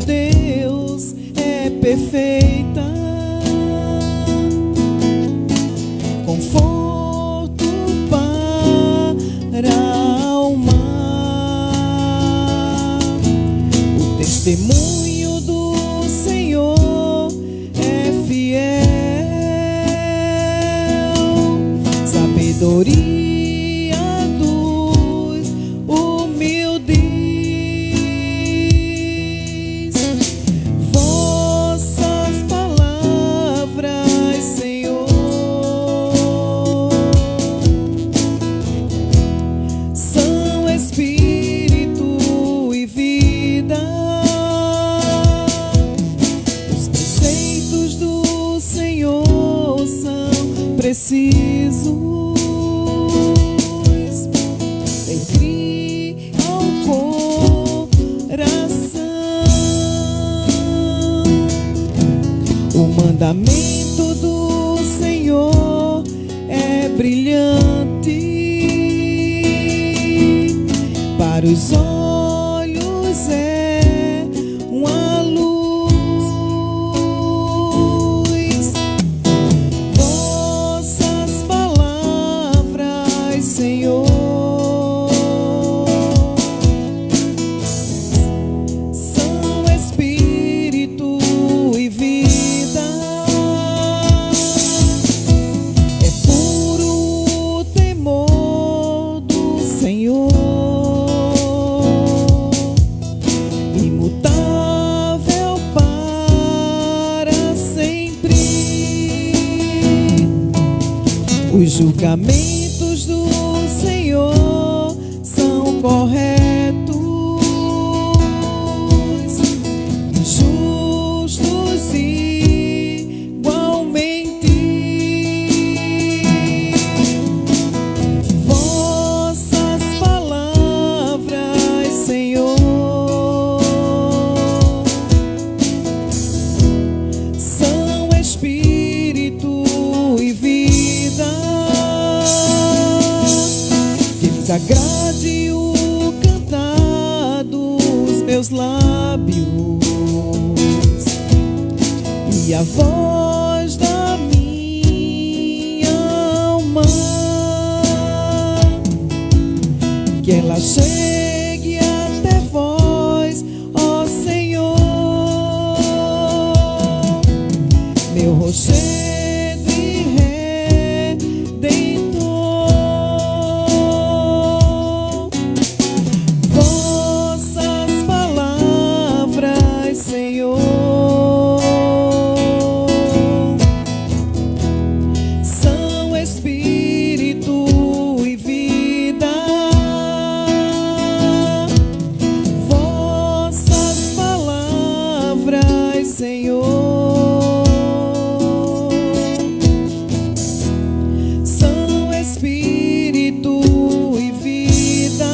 Deus é perfeita, conforto para a alma. O testemunho do Senhor é fiel, sabedoria dos humildes. Vossas palavras, Senhor, são espírito e vida. Os preceitos do Senhor são precisos, entre ao coração. O mandamento do Senhor é brilhante, para os olhos é uma luz. Vossas palavras, Senhor, são espírito e vida. É puro o temor do Senhor, imutável para sempre. Os julgamentos do Senhor são corretos, justos igualmente. Vossas palavras, Senhor, são espírito e vida. Que vos agrade o cantar dos meus lábios e a voz da minha alma, que ela chegue até vós, ó Senhor, meu rochedo e redentor. Vossas palavras, Senhor, são espírito e vida. Vossas palavras, Senhor, são espírito e vida.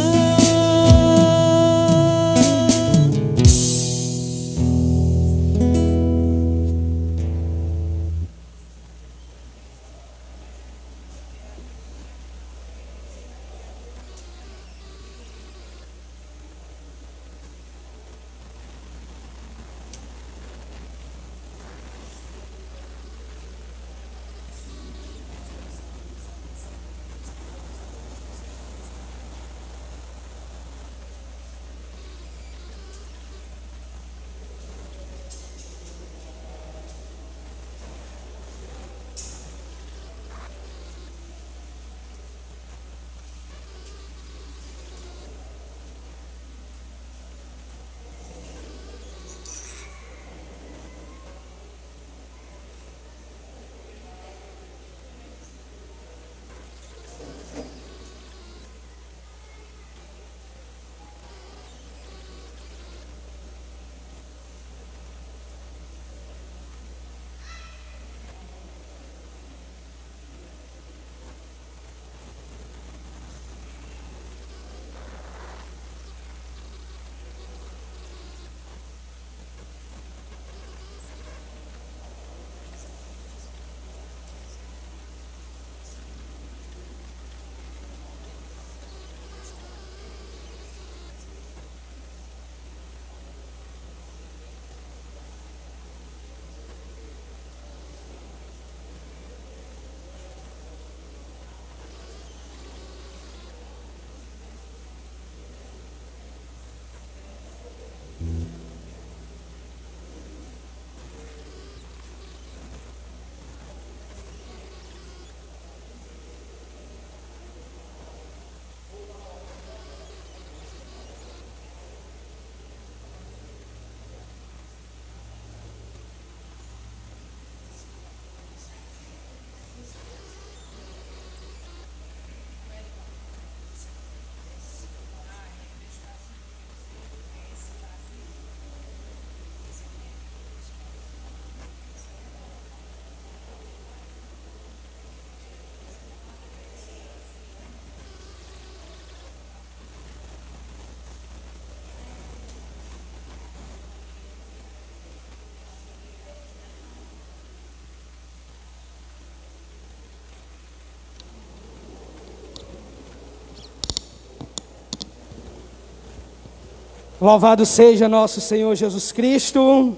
Louvado seja nosso Senhor Jesus Cristo.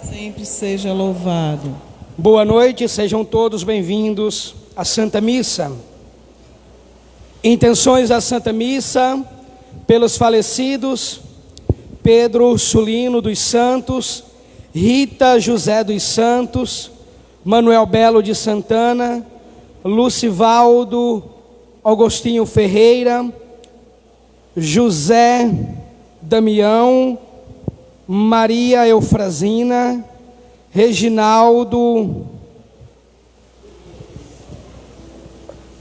Sempre seja louvado. Boa noite, sejam todos bem-vindos à Santa Missa. Intenções da Santa Missa pelos falecidos Pedro Sulino dos Santos, Rita José dos Santos, Manuel Belo de Santana, Lucivaldo Augustinho Ferreira, José Damião, Maria Eufrazina, Reginaldo,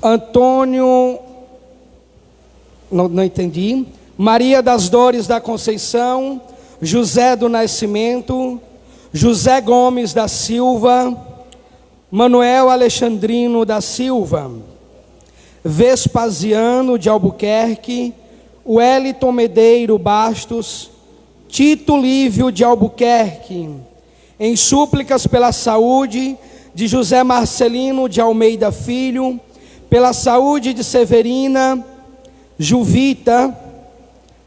Antônio, não entendi, Maria das Dores da Conceição, José do Nascimento, José Gomes da Silva, Manuel Alexandrino da Silva, Vespasiano de Albuquerque, Wellington Medeiro Bastos, Tito Lívio de Albuquerque, em súplicas pela saúde de José Marcelino de Almeida Filho, pela saúde de Severina Juvita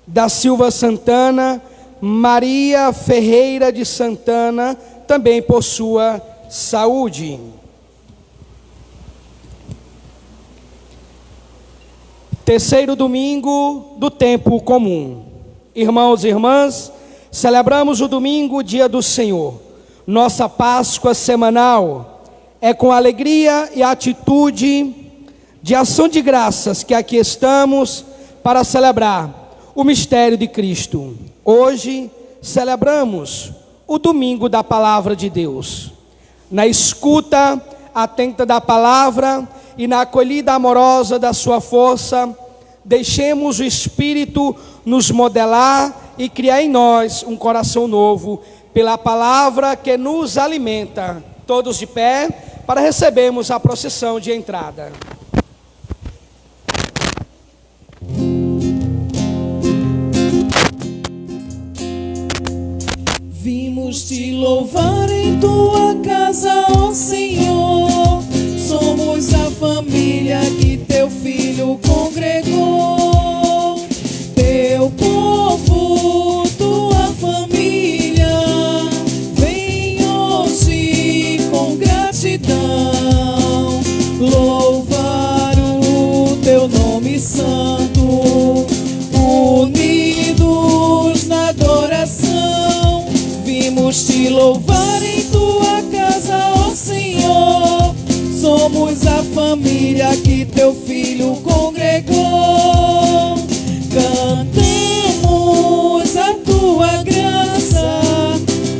da Silva Santana, Maria Ferreira de Santana, também por sua saúde. Terceiro domingo do tempo comum. Irmãos e irmãs, celebramos o domingo, dia do Senhor. Nossa Páscoa semanal é com alegria e atitude de ação de graças que aqui estamos para celebrar o mistério de Cristo. Hoje celebramos o domingo da palavra de Deus. Na escuta atenta da palavra e na acolhida amorosa da sua força, deixemos o Espírito nos modelar e criar em nós um coração novo, pela palavra que nos alimenta. Todos de pé, para recebermos a procissão de entrada. Vimos te louvar em tua casa, ó Senhor. Somos a família que teu filho congregou. Teu povo, tua família, vem hoje com gratidão louvar o teu nome santo, unidos na adoração. Vimos te louvar em tua casa, ó Senhor. Somos a família que teu filho congregou. Cantemos a tua graça,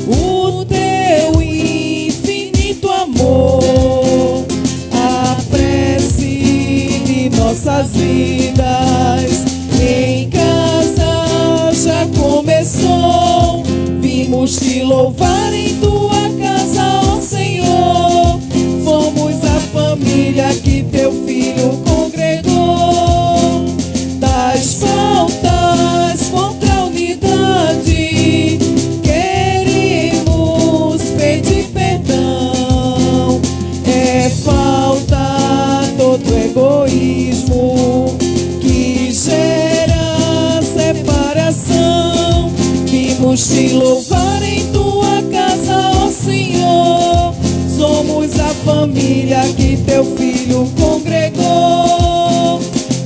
o teu infinito amor. A prece de nossas vidas em casa já começou. Vimos te louvar em tua casa, ó Senhor. Fomos a família que teu filho congregou. Das faltas contra a unidade, queremos pedir perdão. É falta todo egoísmo que gera separação. Vimos te louvar em tua casa, ó Senhor. Somos a família que teu filho congregou.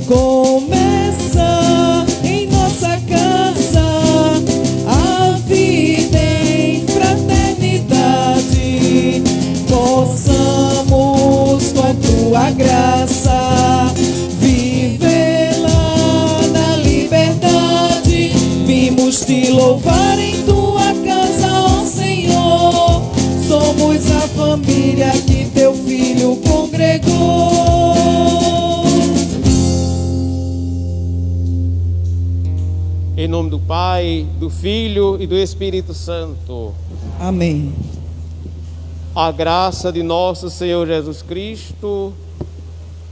Começa em nossa casa a vida em fraternidade. Possamos com a tua graça vivê-la na liberdade. Vimos te louvar em tua casa, ó Senhor. Somos a família que teu filho congregou. Em nome do Pai, do Filho e do Espírito Santo. Amém. A graça de nosso Senhor Jesus Cristo,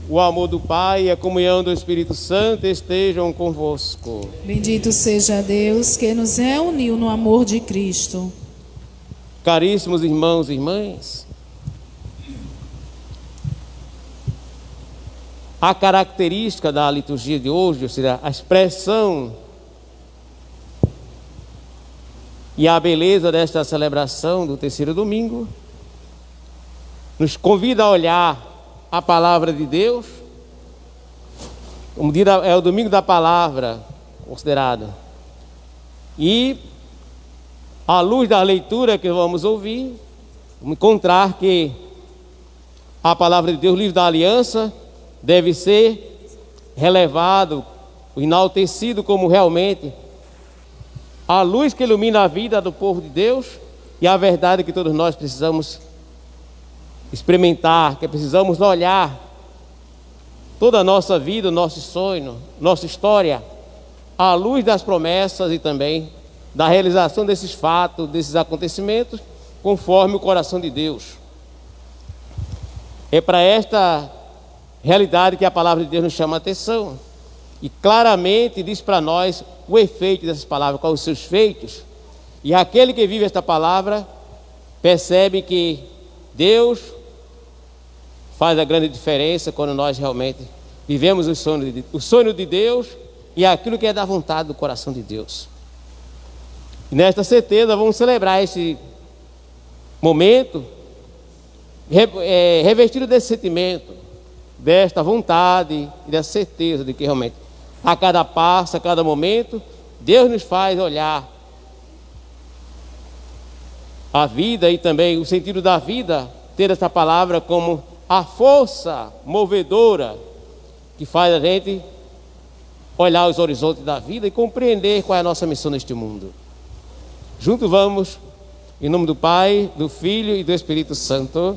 o amor do Pai e a comunhão do Espírito Santo estejam convosco. Bendito seja Deus que nos reuniu no amor de Cristo. Caríssimos irmãos e irmãs, a característica da liturgia de hoje, ou seja, a expressão E a beleza desta celebração do terceiro domingo nos convida a olhar a palavra de Deus. É o domingo da palavra considerado. E à luz da leitura que vamos ouvir, vamos encontrar que a palavra de Deus, o livro da aliança, deve ser relevado, enaltecido como realmente a luz que ilumina a vida do povo de Deus e a verdade que todos nós precisamos experimentar, que precisamos olhar toda a nossa vida, o nosso sonho, nossa história, à luz das promessas e também da realização desses fatos, desses acontecimentos, conforme o coração de Deus. É para esta realidade que a palavra de Deus nos chama a atenção e claramente diz para nós o efeito dessas palavras, quais os seus feitos. E aquele que vive esta palavra percebe que Deus faz a grande diferença quando nós realmente vivemos o sonho de Deus e aquilo que é da vontade do coração de Deus. E nesta certeza vamos celebrar esse momento revestido desse sentimento, desta vontade e dessa certeza de que realmente a cada passo, a cada momento, Deus nos faz olhar a vida e também o sentido da vida, ter essa palavra como a força movedora que faz a gente olhar os horizontes da vida e compreender qual é a nossa missão neste mundo. Juntos vamos, em nome do Pai, do Filho e do Espírito Santo.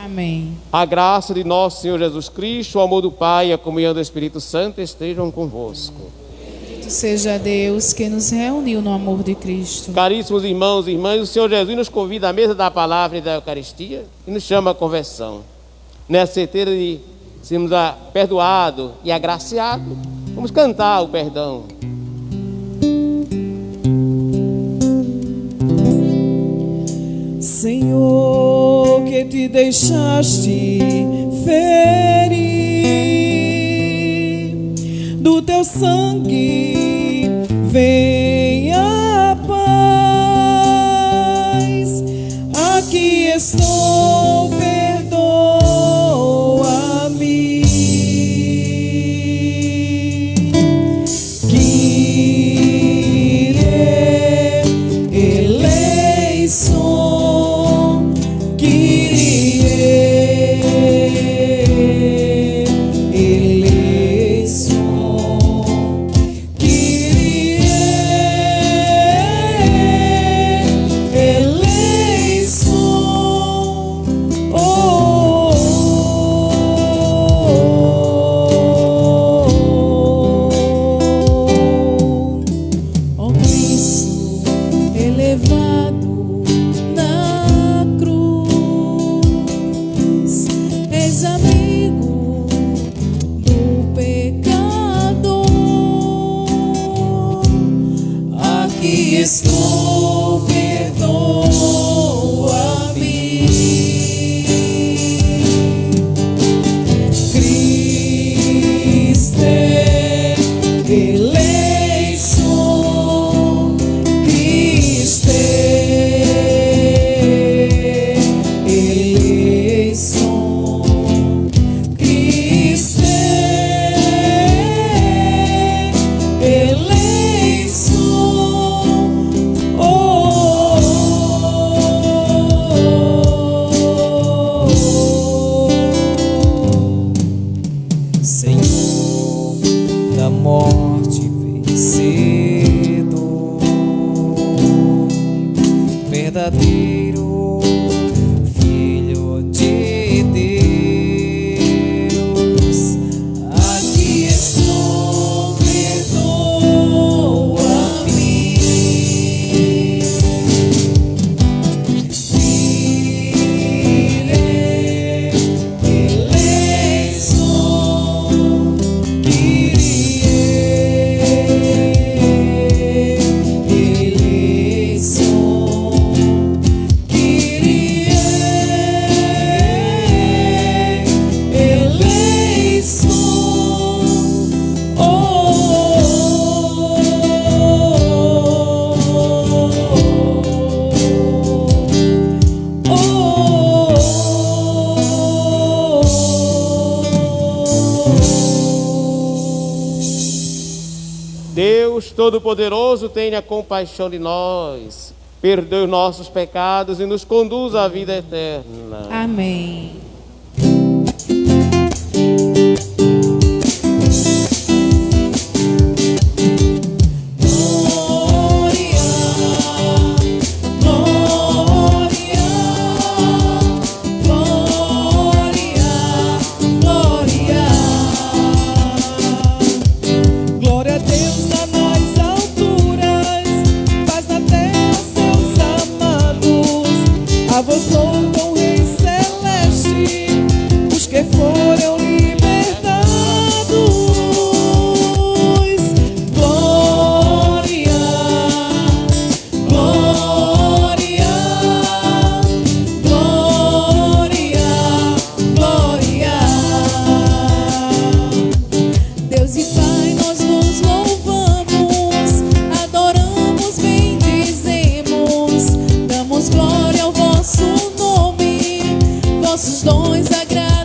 Amém. A graça de nosso Senhor Jesus Cristo, o amor do Pai e a comunhão do Espírito Santo estejam convosco. Bendito seja Deus que nos reuniu no amor de Cristo. Caríssimos irmãos e irmãs, o Senhor Jesus nos convida à mesa da palavra e da Eucaristia e nos chama à conversão. Nessa certeza de sermos perdoados e agraciados, vamos cantar o perdão. Senhor, que te deixaste ferir, do teu sangue vem a paz. Aqui estou, perdoa-me. Kyrie eleison, Kyrie eleison, Kyrie eleison. Oh, ó Cristo elevado na cruz, és amigo do pecador. Aqui estou, perdoa-me. Cristo eleison, Cristo eleison, Cristo eleison. Oh, Senhor da morte vencedor, verdadeiro Filho de Deus, aqui estou, perdoa-me. Kyrie eleison, Kyrie Todo-Poderoso, tenha compaixão de nós, perdoe os nossos pecados e nos conduza à vida eterna. Amém. A vós louvam, Rei Celeste, os que foram libertados. Glória, glória, glória, glória. Deus e Pai, nós vos louvamos, adoramos, bendizemos, damos glória ao vosso nome, vossos dons agradecemos.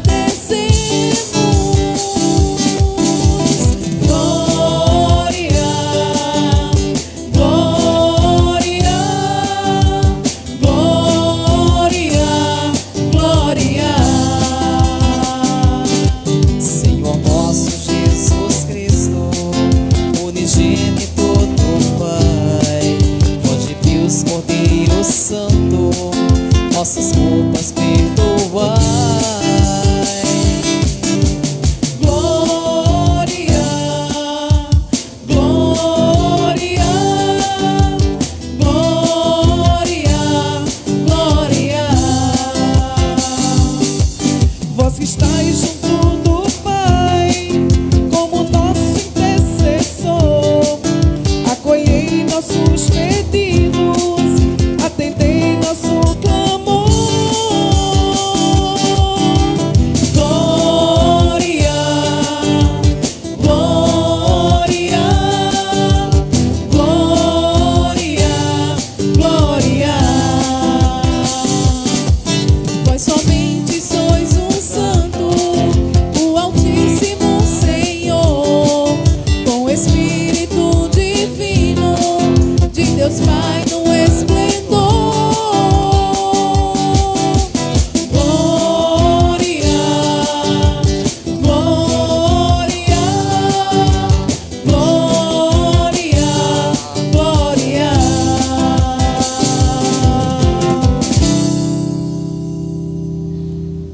Glória, glória, glória, glória. Senhor nosso Jesus Cristo, unigênito do Pai, ó de Deus, Cordeiro Santo, nossas culpas perdoai. Glória, glória, glória, glória. Vós que estáis junto do Pai, como nosso intercessor, acolhei nossos pedidos, atendei nosso clamor. Glória, glória, glória, glória. Vós somente sois um santo, o Altíssimo Senhor, com o Espírito Divino de Deus Pai no esplendor. Glória, glória, glória, glória.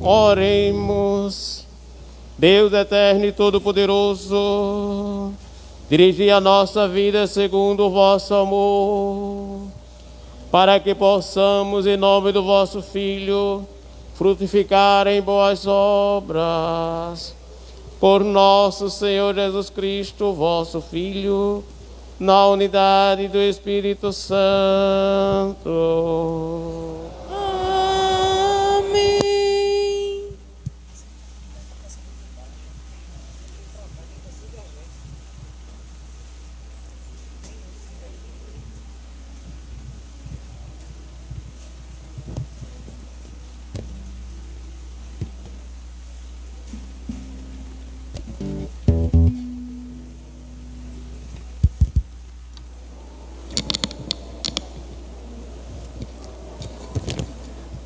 Oremos. Deus eterno e todo-poderoso, dirigi a nossa vida segundo o vosso amor, para que possamos, em nome do vosso Filho, frutificar em boas obras. Por nosso Senhor Jesus Cristo, vosso Filho, na unidade do Espírito Santo. Amém.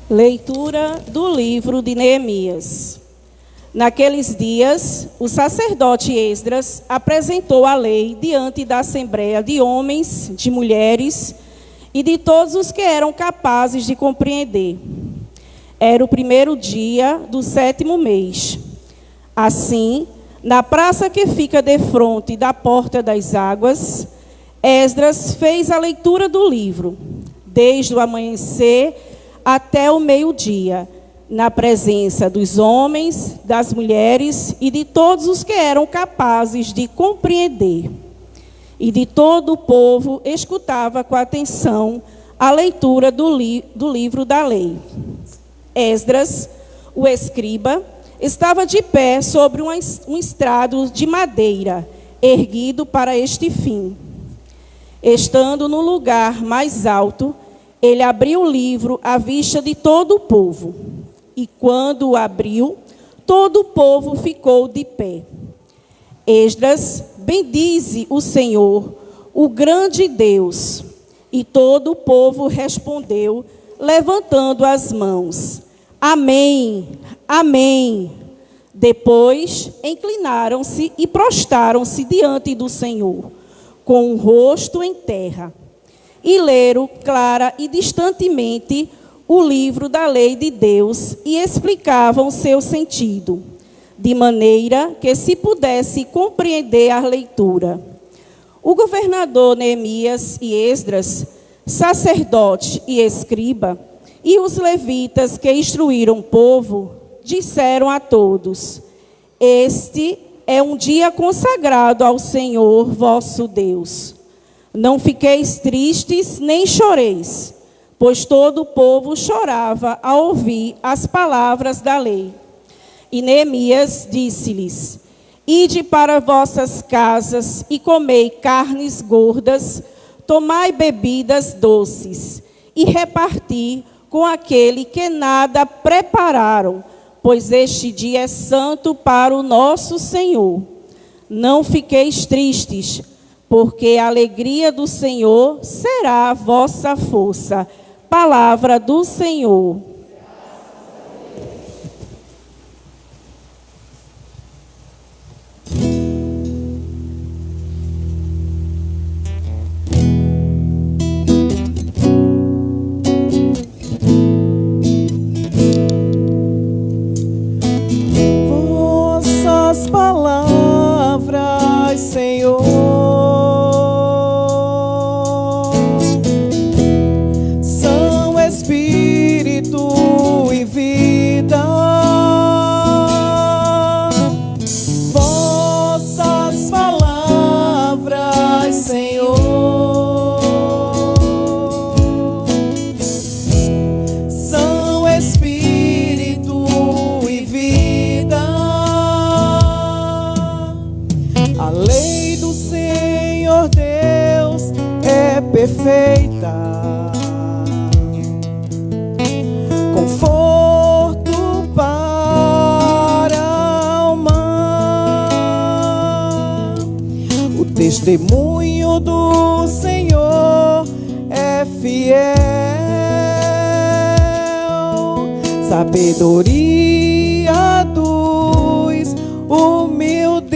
Leitura do livro de Neemias. Naqueles dias, o sacerdote Esdras apresentou a lei diante da assembleia de homens, de mulheres e de todos os que eram capazes de compreender. Era o primeiro dia do 7º mês. Assim, na praça que fica defronte da Porta das Águas, Esdras fez a leitura do livro, desde o amanhecer até o meio-dia, na presença dos homens, das mulheres e de todos os que eram capazes de compreender. E de todo o povo escutava com atenção a leitura do livro da lei. Esdras, o escriba, estava de pé sobre um estrado de madeira, erguido para este fim. Estando no lugar mais alto, ele abriu o livro à vista de todo o povo. E quando o abriu, todo o povo ficou de pé. Esdras bendize o Senhor, o grande Deus. E todo o povo respondeu, levantando as mãos: Amém, amém. Depois inclinaram-se e prostraram-se diante do Senhor, com o rosto em terra, e leram clara e distantemente o livro da lei de Deus e explicavam seu sentido, de maneira que se pudesse compreender a leitura. O governador Neemias e Esdras, sacerdote e escriba, e os levitas que instruíram o povo, disseram a todos: Este é um dia consagrado ao Senhor vosso Deus. Não fiqueis tristes nem choreis, pois todo o povo chorava ao ouvir as palavras da lei. E Neemias disse-lhes: Ide para vossas casas e comei carnes gordas, tomai bebidas doces, e reparti com aquele que nada prepararam, pois este dia é santo para o nosso Senhor. Não fiqueis tristes, porque a alegria do Senhor será a vossa força. Palavra do Senhor. Vossas palavras, Senhor, são espírito e vida. Vossas palavras, Senhor, são espírito e vida. A lei do Senhor Deus é perfeita, conforto para a alma. O testemunho do Senhor é fiel, sabedoria dos humildes.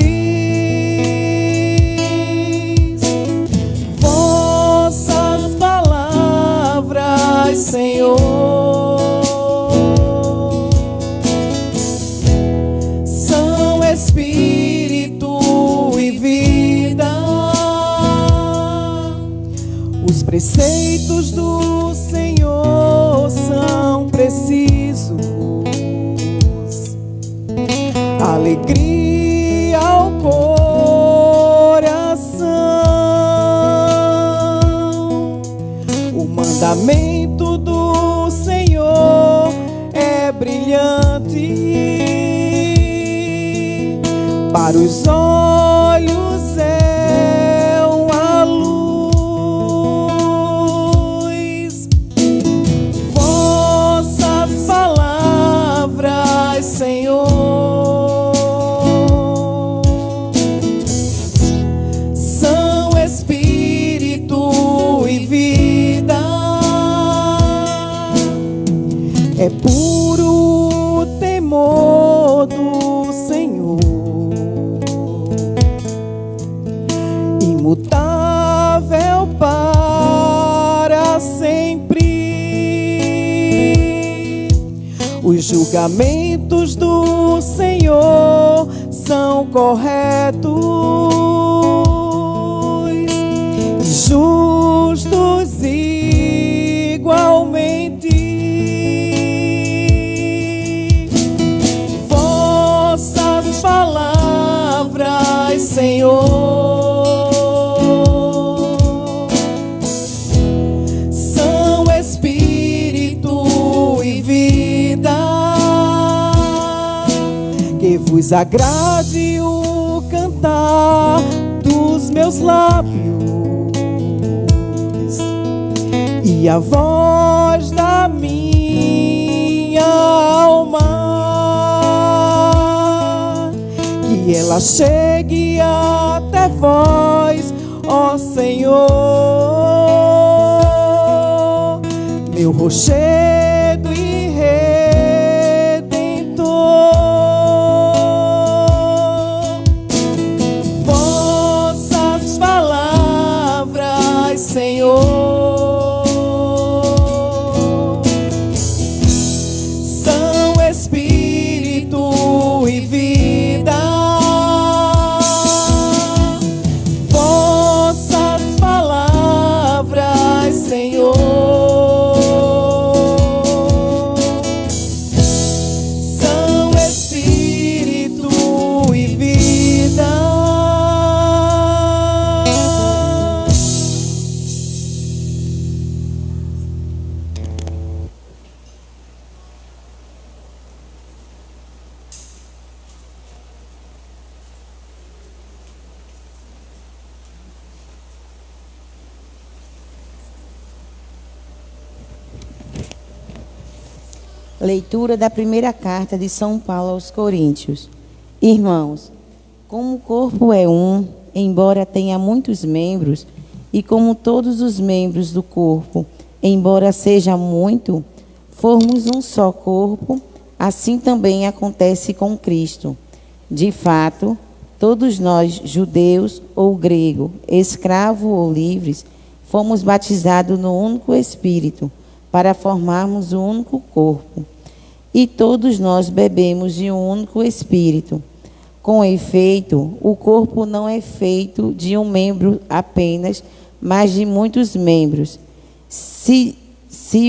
Vossas palavras, Senhor, são espírito e vida. Os preceitos do Senhor são precisos, alegria ao coração. O mandamento do Senhor é brilhante, para os olhos é uma luz. Vossas palavras, Senhor, são espírito e vida. É puro o temor do Senhor, imutável para sempre. Os julgamentos do Senhor são corretos e justos igualmente. Vossas palavras, Senhor, são espírito e vida. Que vos agrade o cantar dos meus lábios e a voz da minha alma, que ela chegue até vós, ó Senhor, meu rochedo e redentor. Vossas palavras, Senhor, são espírito e vida. Vossas palavras, Senhor, são espírito e vida. Leitura da primeira carta de São Paulo aos Coríntios. Irmãos, como o corpo é um, embora tenha muitos membros, e como todos os membros do corpo, embora seja muito, formos um só corpo, assim também acontece com Cristo. De fato, todos nós, judeus ou grego, escravos ou livres, fomos batizados no único Espírito, para formarmos um único corpo. E todos nós bebemos de um único Espírito. Com efeito, o corpo não é feito de um membro apenas, mas de muitos membros. Se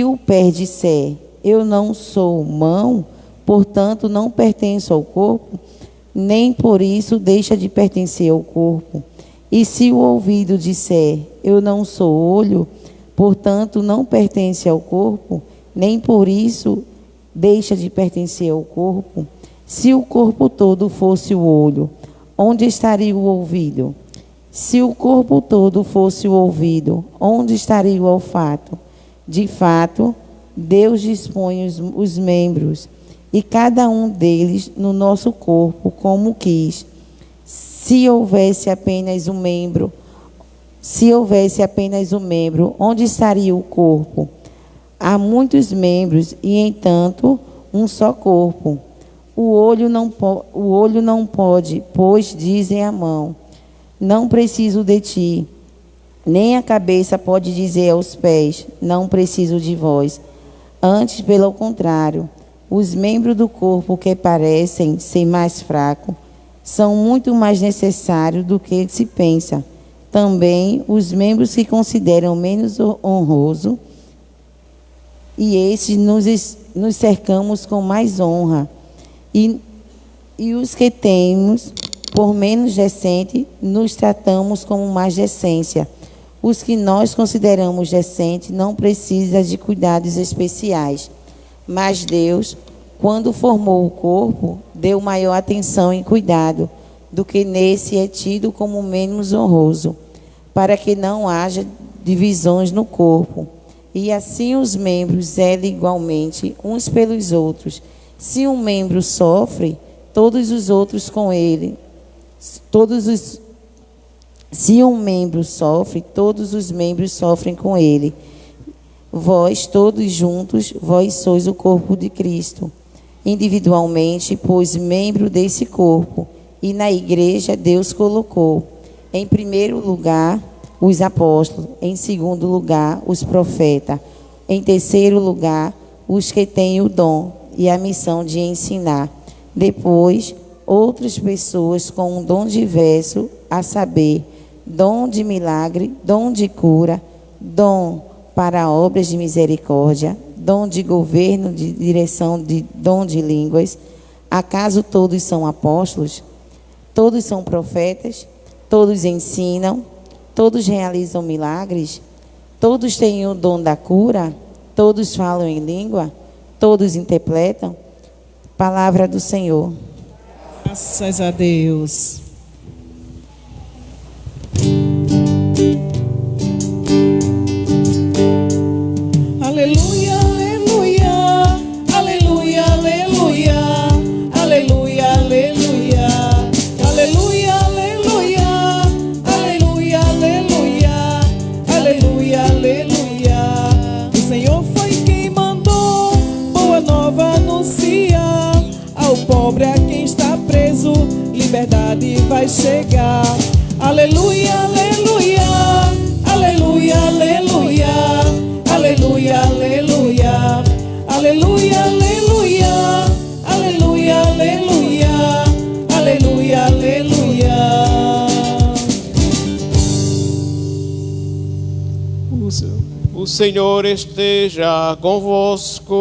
o pé disser, eu não sou mão, portanto não pertenço ao corpo, nem por isso deixa de pertencer ao corpo. E se o ouvido disser, eu não sou olho, portanto não pertence ao corpo, nem por isso deixa de pertencer ao corpo. Se o corpo todo fosse o olho, onde estaria o ouvido? Se o corpo todo fosse o ouvido, onde estaria o olfato? De fato, Deus dispõe os membros, e cada um deles no nosso corpo como quis. Se houvesse apenas um membro, onde estaria o corpo? Há muitos membros e, entanto, um só corpo. O olho não pode, pois dizem a mão, não preciso de ti. Nem a cabeça pode dizer aos pés, não preciso de vós. Antes, pelo contrário, os membros do corpo que parecem ser mais fracos são muito mais necessários do que se pensa. Também os membros que consideram menos honrosos, e esses nos cercamos com mais honra. E os que temos por menos decente, nos tratamos como mais decência. Os que nós consideramos decentes não precisam de cuidados especiais. Mas Deus, quando formou o corpo, deu maior atenção e cuidado do que nesse é tido como menos honroso, para que não haja divisões no corpo. E assim os membros zelem igualmente uns pelos outros. Se um membro sofre, todos os outros com ele. Se um membro sofre, todos os membros sofrem com ele. Vós, todos juntos, vós sois o corpo de Cristo. Individualmente, pois, membro desse corpo. E na igreja Deus colocou, em primeiro lugar, os apóstolos, em segundo lugar, os profetas, em terceiro lugar, os que têm o dom e a missão de ensinar. Depois, outras pessoas com um dom diverso, a saber, dom de milagre, dom de cura, dom para obras de misericórdia, dom de governo, de direção, de dom de línguas. Acaso todos são apóstolos? Todos são profetas? Todos ensinam? Todos realizam milagres? Todos têm o dom da cura? Todos falam em língua? Todos interpretam? Palavra do Senhor. Graças a Deus. Aleluia, aleluia, aleluia, aleluia, aleluia, aleluia, aleluia, aleluia, aleluia, aleluia. Ao pobre, a quem está preso, liberdade vai chegar. Aleluia, aleluia, aleluia, aleluia, aleluia, aleluia, aleluia, aleluia, aleluia, aleluia, aleluia, aleluia. O Senhor esteja convosco.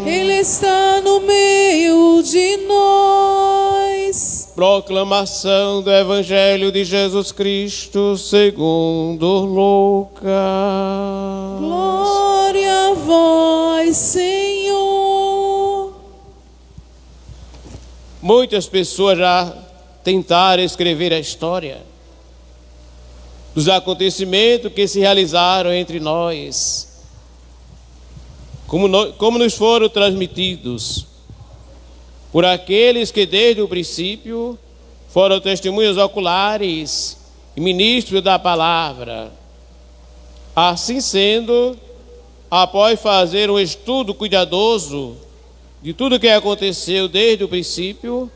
Ele está no meio de nós. Proclamação do Evangelho de Jesus Cristo segundo Lucas. Glória a vós, Senhor. Muitas pessoas já tentaram escrever a história dos acontecimentos que se realizaram entre nós, como nos foram transmitidos por aqueles que desde o princípio foram testemunhas oculares e ministros da palavra. Assim sendo, após fazer um estudo cuidadoso de tudo que aconteceu desde o princípio,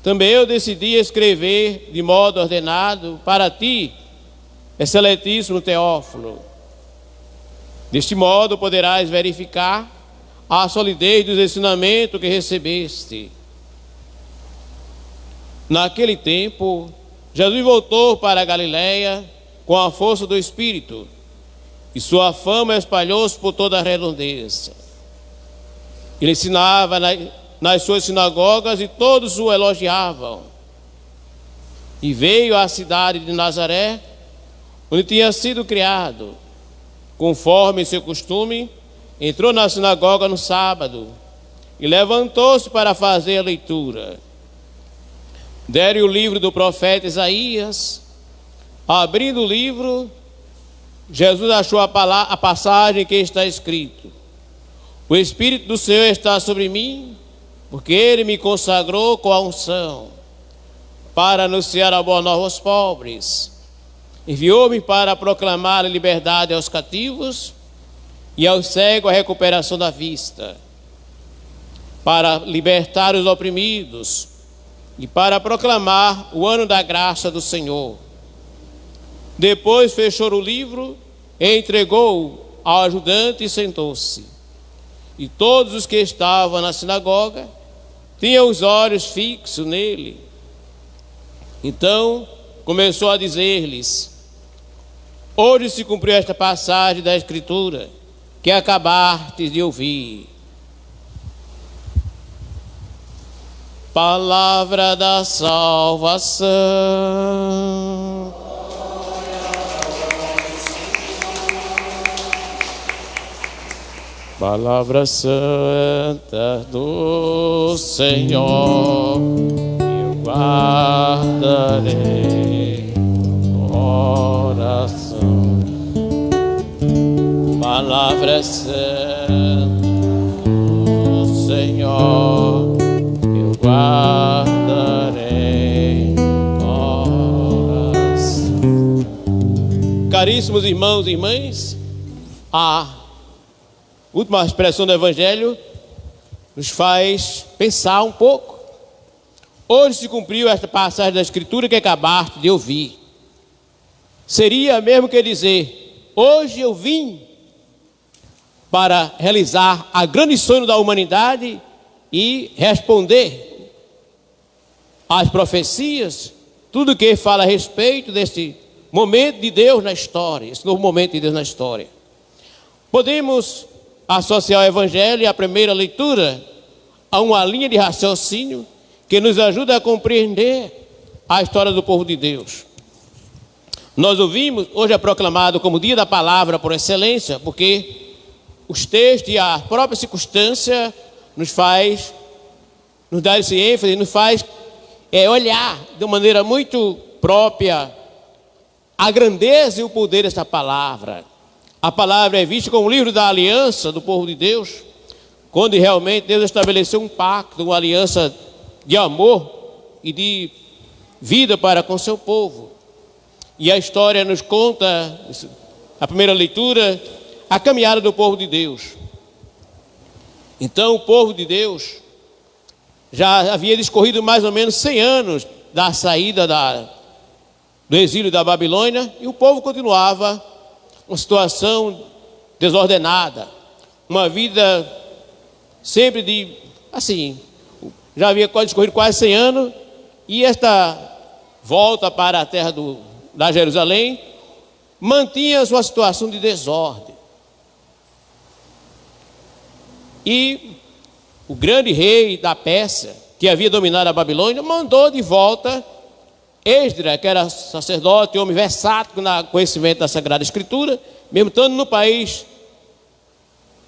também eu decidi escrever de modo ordenado para ti, excelentíssimo Teófilo. Deste modo poderás verificar a solidez dos ensinamentos que recebeste. Naquele tempo, Jesus voltou para a Galiléia com a força do Espírito, e sua fama espalhou-se por toda a redondeza. Ele ensinava nas suas sinagogas e todos o elogiavam. E veio à cidade de Nazaré, onde tinha sido criado. Conforme seu costume, entrou na sinagoga no sábado e levantou-se para fazer a leitura. Deram o livro do profeta Isaías. Abrindo o livro, Jesus achou a passagem que está escrito: o Espírito do Senhor está sobre mim, porque Ele me consagrou com a unção para anunciar a boa nova aos pobres. Enviou-me para proclamar a liberdade aos cativos e aos cegos a recuperação da vista, para libertar os oprimidos e para proclamar o ano da graça do Senhor. Depois fechou o livro, entregou-o ao ajudante e sentou-se. E todos os que estavam na sinagoga tinham os olhos fixos nele. Então começou a dizer-lhes: hoje se cumpriu esta passagem da Escritura que acabastes de ouvir. Palavra da salvação. Palavra santa do Senhor, eu guardarei no coração. Palavra santa do Senhor, eu guardarei no coração. Caríssimos irmãos e irmãs, a última expressão do Evangelho nos faz pensar um pouco. Hoje se cumpriu esta passagem da Escritura que acabaste de ouvir. Seria mesmo que dizer: hoje eu vim para realizar a grande sonho da humanidade e responder às profecias, tudo que fala a respeito deste momento de Deus na história, esse novo momento de Deus na história. Podemos associar o Evangelho e a primeira leitura a uma linha de raciocínio que nos ajuda a compreender a história do povo de Deus. Nós ouvimos, hoje é proclamado como Dia da Palavra por excelência, porque os textos e a própria circunstância nos dá esse ênfase, nos faz olhar de uma maneira muito própria a grandeza e o poder desta palavra. A palavra é vista como um livro da aliança do povo de Deus, quando realmente Deus estabeleceu um pacto, uma aliança de amor e de vida para com seu povo. E a história nos conta, a primeira leitura, a caminhada do povo de Deus. Então o povo de Deus já havia discorrido mais ou menos 100 anos da saída do exílio da Babilônia, e o povo continuava uma situação desordenada, uma vida sempre de, assim, já havia discorrido quase 100 anos, e esta volta para a terra da Jerusalém mantinha sua situação de desordem. E o grande rei da Pérsia, que havia dominado a Babilônia, mandou de volta Esdras, que era sacerdote, homem versátil no conhecimento da Sagrada Escritura, mesmo estando no país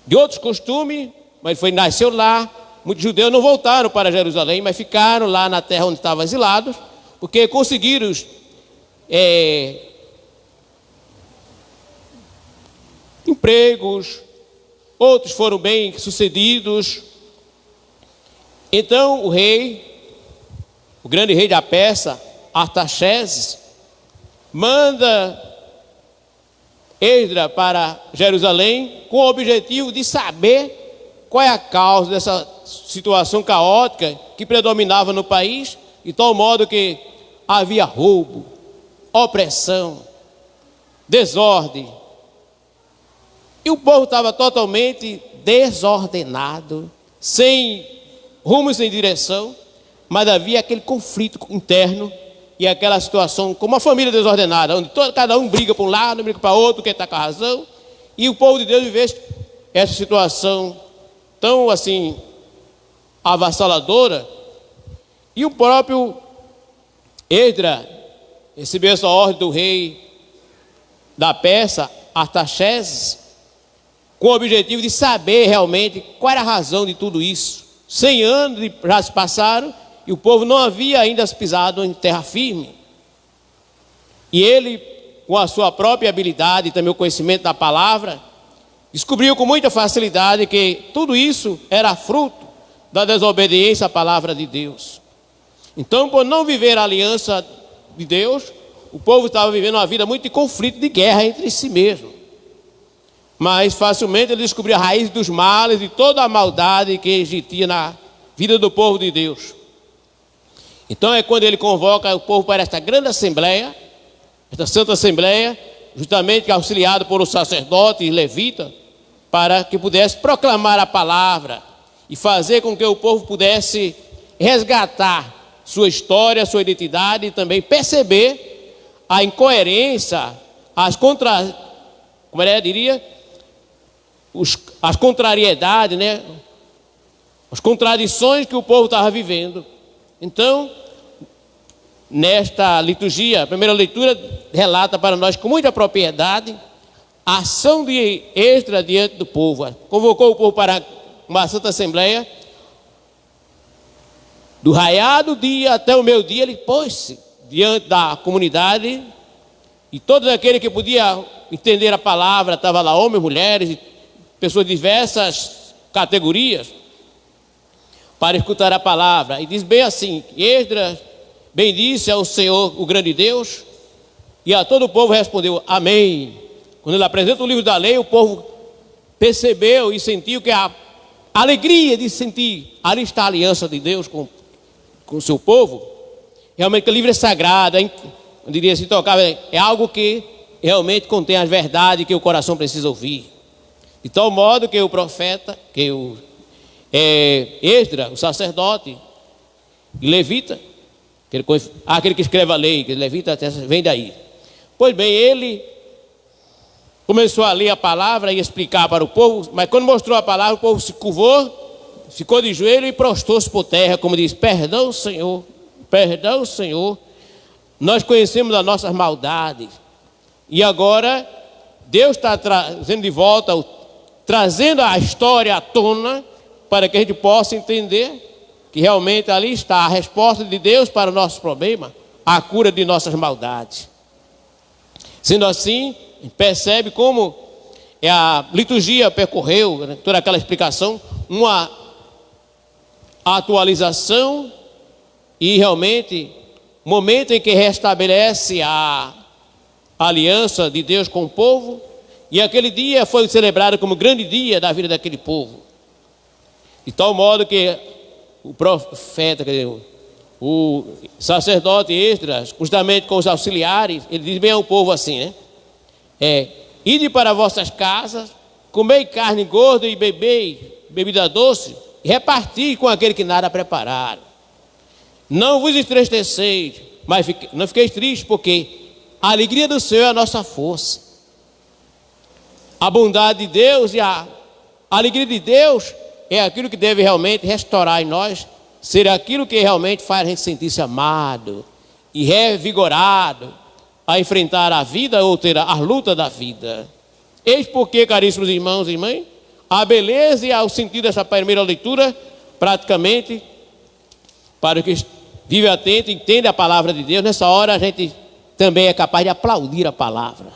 de outros costumes, mas nasceu lá. Muitos judeus não voltaram para Jerusalém, mas ficaram lá na terra onde estavam exilados, porque conseguiram empregos, outros foram bem sucedidos. Então o grande rei da Pérsia, Artaxerxes, manda Esdras para Jerusalém com o objetivo de saber qual é a causa dessa situação caótica que predominava no país, de tal modo que havia roubo, opressão, desordem. E o povo estava totalmente desordenado, sem rumo, sem direção, mas havia aquele conflito interno e aquela situação como uma família desordenada, onde cada um briga para um lado, briga para outro, quem está com a razão, e o povo de Deus vive essa situação tão assim avassaladora. E o próprio Esdras recebeu essa ordem do rei da Pérsia, Artaxerxes, com o objetivo de saber realmente qual era a razão de tudo isso. 100 anos já se passaram e o povo não havia ainda pisado em terra firme. E ele, com a sua própria habilidade e também o conhecimento da palavra, descobriu com muita facilidade que tudo isso era fruto da desobediência à palavra de Deus. Então, por não viver a aliança de Deus, o povo estava vivendo uma vida muito de conflito, de guerra entre si mesmo. Mas facilmente ele descobriu a raiz dos males e toda a maldade que existia na vida do povo de Deus. Então é quando ele convoca o povo para esta grande assembleia, esta santa assembleia, justamente auxiliado por um sacerdote e levita, para que pudesse proclamar a palavra e fazer com que o povo pudesse resgatar sua história, sua identidade, e também perceber a incoerência, as contrariedades, né? As contradições que o povo estava vivendo. Então, nesta liturgia, a primeira leitura relata para nós com muita propriedade a ação de Esdras diante do povo. Convocou o povo para uma santa assembleia. Do raiar do dia até o meio-dia, ele pôs-se diante da comunidade, e todos aqueles que podiam entender a palavra, estavam lá, homens, mulheres, pessoas de diversas categorias, para escutar a palavra. E diz bem assim: Esdras bendisse ao Senhor, o grande Deus, e a todo o povo respondeu amém. Quando ele apresenta o livro da lei, o povo percebeu e sentiu que a alegria de sentir ali está a aliança de Deus com o seu povo. Realmente o livro é sagrado, eu diria assim, é algo que realmente contém as verdades que o coração precisa ouvir. De tal modo que o profeta, Esdras, o sacerdote e levita, aquele que escreve a lei, que levita vem daí. Pois bem, ele começou a ler a palavra e explicar para o povo, mas quando mostrou a palavra, o povo se curvou, ficou de joelho e prostrou-se por terra, como diz: perdão, Senhor, nós conhecemos as nossas maldades, e agora Deus está trazendo de volta, trazendo a história à tona, para que a gente possa entender que realmente ali está a resposta de Deus para o nosso problema, a cura de nossas maldades. Sendo assim, a gente percebe como a liturgia percorreu, né, toda aquela explicação, uma atualização e realmente momento em que restabelece a aliança de Deus com o povo, e aquele dia foi celebrado como grande dia da vida daquele povo. De tal modo que o profeta, quer dizer, o sacerdote Esdras, justamente com os auxiliares, ele diz bem ao povo assim, né? Ide para vossas casas, comei carne gorda e bebei bebida doce, e reparti com aquele que nada prepararam. Não vos entristeceis, mas não fiqueis tristes, porque a alegria do Senhor é a nossa força. A bondade de Deus e a alegria de Deus é aquilo que deve realmente restaurar em nós, ser aquilo que realmente faz a gente sentir-se amado e revigorado a enfrentar a vida ou ter a luta da vida. Eis porque, caríssimos irmãos e irmãs, a beleza e o sentido dessa primeira leitura, praticamente, para o que vive atento, entende a palavra de Deus, nessa hora a gente também é capaz de aplaudir a palavra.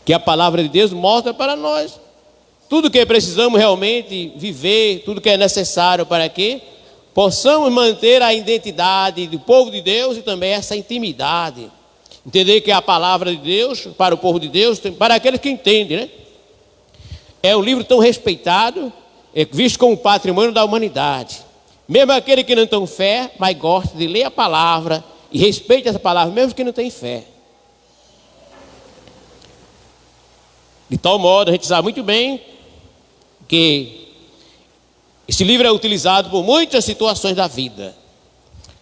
Que a palavra de Deus mostra para nós tudo que precisamos realmente viver, tudo que é necessário para que possamos manter a identidade do povo de Deus e também essa intimidade. Entender que a palavra de Deus, para o povo de Deus, para aqueles que entendem, né? É um livro tão respeitado, visto como patrimônio da humanidade. Mesmo aquele que não tem fé, mas gosta de ler a palavra e respeita essa palavra, mesmo que não tem fé. De tal modo, a gente sabe muito bem que este livro é utilizado por muitas situações da vida.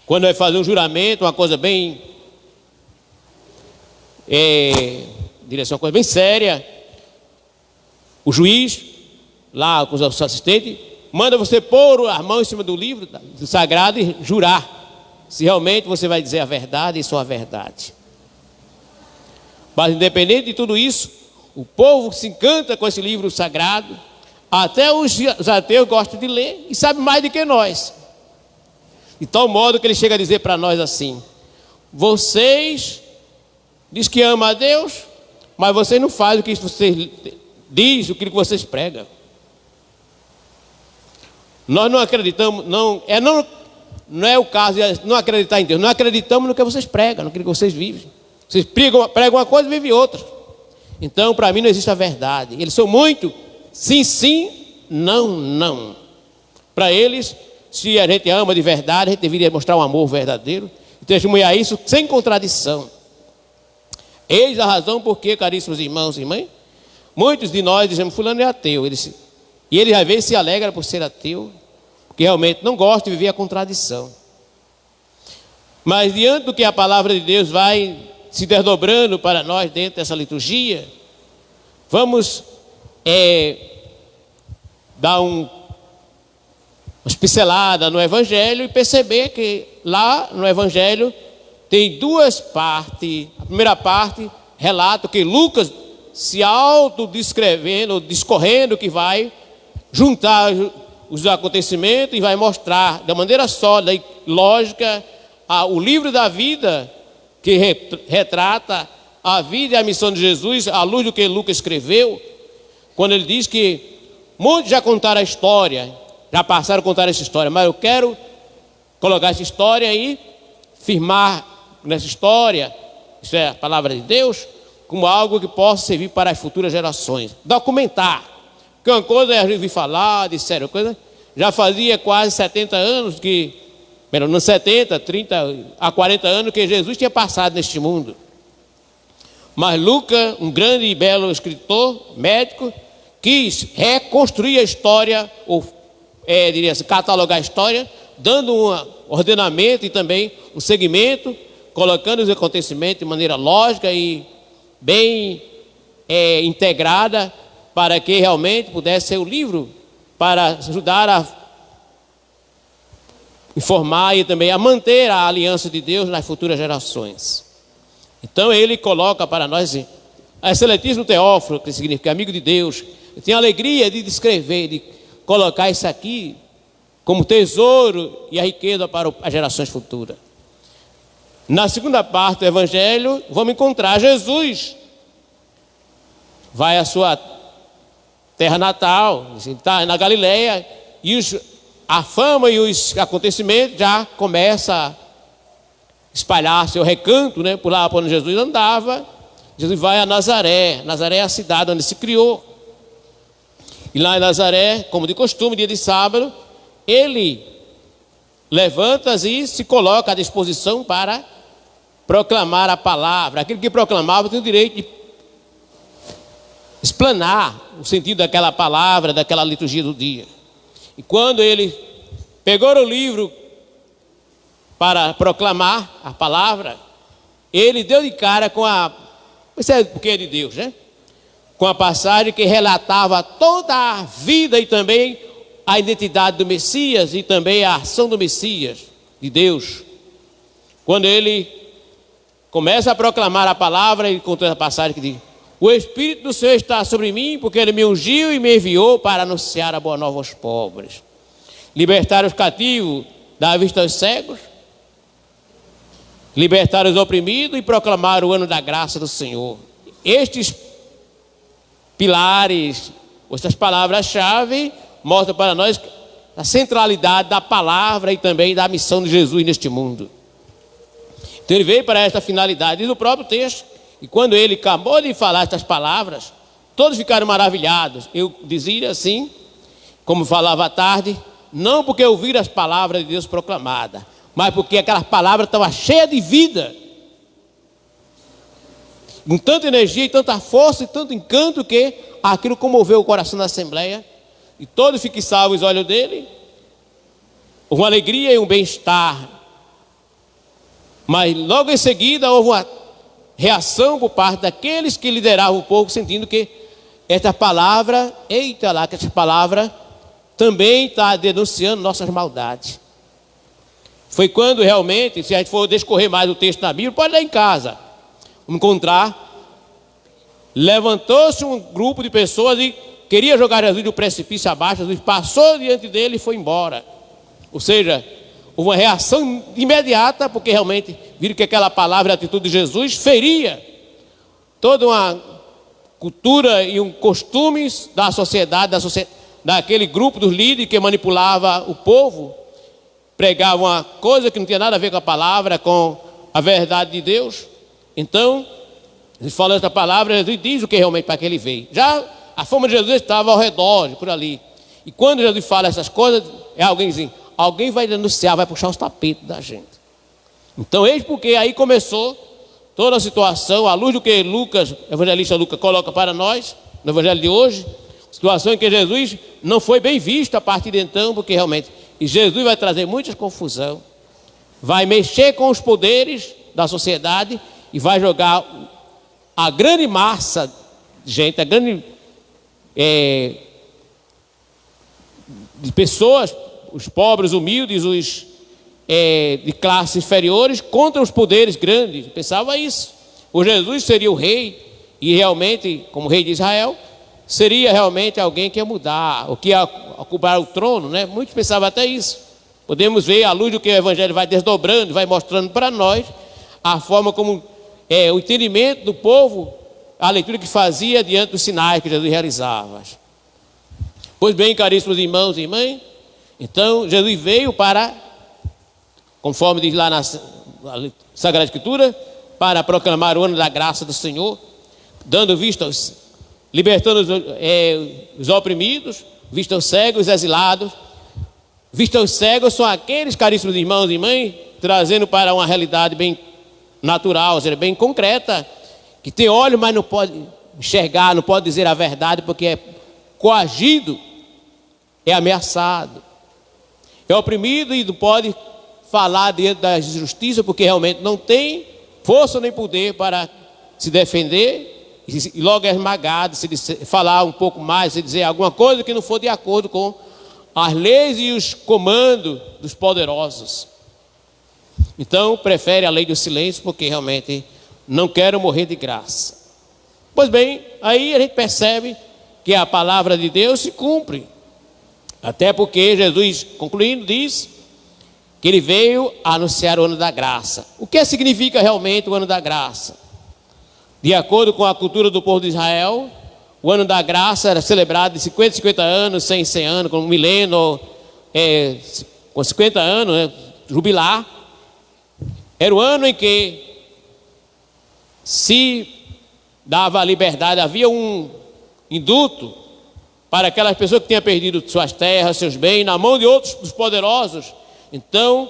Quando vai fazer um juramento, uma coisa bem... direção, uma coisa bem séria, o juiz, lá com os assistentes, manda você pôr a mão em cima do livro do sagrado e jurar se realmente você vai dizer a verdade e só a verdade. Mas independente de tudo isso, o povo se encanta com esse livro sagrado, até os ateus gostam de ler e sabem mais do que nós. De tal modo que ele chega a dizer para nós assim: vocês diz que ama a Deus, mas vocês não fazem o que vocês diz, o que vocês pregam. Nós não acreditamos, não é o caso de não acreditar em Deus, não acreditamos no que vocês pregam, no que vocês vivem. Vocês pregam uma coisa e vivem outra. Então, para mim não existe a verdade. Eles são muito sim, sim, não, não. Para eles, se a gente ama de verdade, a gente deveria mostrar um amor verdadeiro e testemunhar isso sem contradição. Eis a razão porque, caríssimos irmãos e irmãs, muitos de nós dizemos, fulano é ateu. E ele às vezes se alegra por ser ateu, porque realmente não gosta de viver a contradição. Mas diante do que a palavra de Deus vai se desdobrando para nós dentro dessa liturgia, vamos dar uma pincelada no Evangelho e perceber que lá no Evangelho tem duas partes. A primeira parte relata que Lucas se autodescrevendo, discorrendo, que vai juntar os acontecimentos e vai mostrar de maneira sólida e lógica o livro da vida, que retrata a vida e a missão de Jesus à luz do que Lucas escreveu, quando ele diz que muitos já contaram a história, já passaram a contar essa história, mas eu quero colocar essa história aí, firmar nessa história, isso é a palavra de Deus, como algo que possa servir para as futuras gerações. Documentar. Porque uma coisa é a gente ouvir falar, disseram coisa, já fazia quase 70 anos que, não 70, 30 a 40 anos que Jesus tinha passado neste mundo. Mas Lucas, um grande e belo escritor, médico, quis reconstruir a história, ou diria assim, catalogar a história, dando um ordenamento e também um segmento, colocando os acontecimentos de maneira lógica e bem integrada, para que realmente pudesse ser o livro para ajudar a informar e também a manter a aliança de Deus nas futuras gerações. Então ele coloca para nós assim, a excelentíssimo Teófilo, que significa amigo de Deus, tem a alegria de descrever, de colocar isso aqui como tesouro e a riqueza para as gerações futuras. Na segunda parte do Evangelho, vamos encontrar Jesus. Vai à sua terra natal, está na Galileia, e a fama e os acontecimentos já começam a espalhar seu recanto, né? Por lá onde Jesus andava. Jesus vai a Nazaré. Nazaré é a cidade onde se criou. E lá em Nazaré, como de costume, dia de sábado, ele levanta-se e se coloca à disposição para proclamar a palavra. Aquele que proclamava tem o direito de explanar o sentido daquela palavra, daquela liturgia do dia. E quando ele pegou o livro para proclamar a palavra, ele deu de cara com a... Percebe porque é de Deus, né? Com a passagem que relatava toda a vida e também a identidade do Messias e também a ação do Messias, de Deus. Quando ele começa a proclamar a palavra, ele conta a passagem que diz: o Espírito do Senhor está sobre mim, porque ele me ungiu e me enviou para anunciar a boa nova aos pobres, libertar os cativos, dar a vista aos cegos, libertar os oprimidos e proclamar o ano da graça do Senhor. Estes pilares, essas palavras-chave, mostram para nós a centralidade da palavra e também da missão de Jesus neste mundo. Então ele veio para esta finalidade, diz o próprio texto, e quando ele acabou de falar estas palavras, todos ficaram maravilhados. Eu dizia assim, como falava à tarde, não porque ouviram as palavras de Deus proclamadas, mas porque aquelas palavras estavam cheias de vida, com tanta energia e tanta força e tanto encanto, que aquilo comoveu o coração da assembleia, e todos fixavam os olhos dele, uma alegria e um bem-estar. Mas logo em seguida houve uma reação por parte daqueles que lideravam o povo, sentindo que esta palavra, eita lá, que esta palavra também está denunciando nossas maldades. Foi quando realmente, se a gente for descorrer mais o texto na Bíblia, pode ler em casa, encontrar, levantou-se um grupo de pessoas e queria jogar Jesus do precipício abaixo. Jesus passou diante dele e foi embora. Ou seja, houve uma reação imediata, porque realmente viram que aquela palavra e a atitude de Jesus feria toda uma cultura e um costumes da sociedade, daquele grupo dos líderes que manipulava o povo, pregava uma coisa que não tinha nada a ver com a palavra, com a verdade de Deus. Então, ele fala essa palavra, Jesus diz o que realmente para que ele veio. Já a fama de Jesus estava ao redor, por ali. E quando Jesus fala essas coisas, é alguém assim, alguém vai denunciar, vai puxar os tapetes da gente. Então, eis porque aí começou toda a situação, à luz do que Lucas, o evangelista Lucas, coloca para nós, no evangelho de hoje, situação em que Jesus não foi bem visto a partir de então, porque realmente, e Jesus vai trazer muita confusão, vai mexer com os poderes da sociedade e vai jogar a grande massa de gente, a grande de pessoas, os pobres, humildes, os de classes inferiores, contra os poderes grandes. Pensava isso. O Jesus seria o rei, e realmente, como rei de Israel, seria realmente alguém que ia mudar, ou que ia ocupar o trono, né? Muitos pensavam até isso. Podemos ver, à luz do que o Evangelho vai desdobrando, vai mostrando para nós, a forma como o entendimento do povo, a leitura que fazia diante dos sinais que Jesus realizava. Pois bem, caríssimos irmãos e irmãs, então Jesus veio para, conforme diz lá na Sagrada Escritura, para proclamar o ano da graça do Senhor, dando vista aos, libertando os oprimidos, vista aos cegos, os exilados. Vista aos cegos são aqueles, caríssimos irmãos e irmãs, trazendo para uma realidade bem natural, ou seja, bem concreta, que tem olhos, mas não pode enxergar, não pode dizer a verdade, porque é coagido, é ameaçado, é oprimido e não pode falar diante da justiça, porque realmente não tem força nem poder para se defender, e logo é esmagado se falar um pouco mais, se dizer alguma coisa que não for de acordo com as leis e os comandos dos poderosos. Então prefere a lei do silêncio, porque realmente não quero morrer de graça. Pois bem, aí a gente percebe que a palavra de Deus se cumpre, até porque Jesus, concluindo, diz que ele veio anunciar o ano da graça. O que significa realmente o ano da graça? De acordo com a cultura do povo de Israel, o ano da graça era celebrado de 50 em 50 anos, 100 em 100 anos, com um milênio, com 50 anos, né, jubilar. Era o ano em que se dava a liberdade, havia um indulto para aquelas pessoas que tinham perdido suas terras, seus bens, na mão de outros dos poderosos. Então,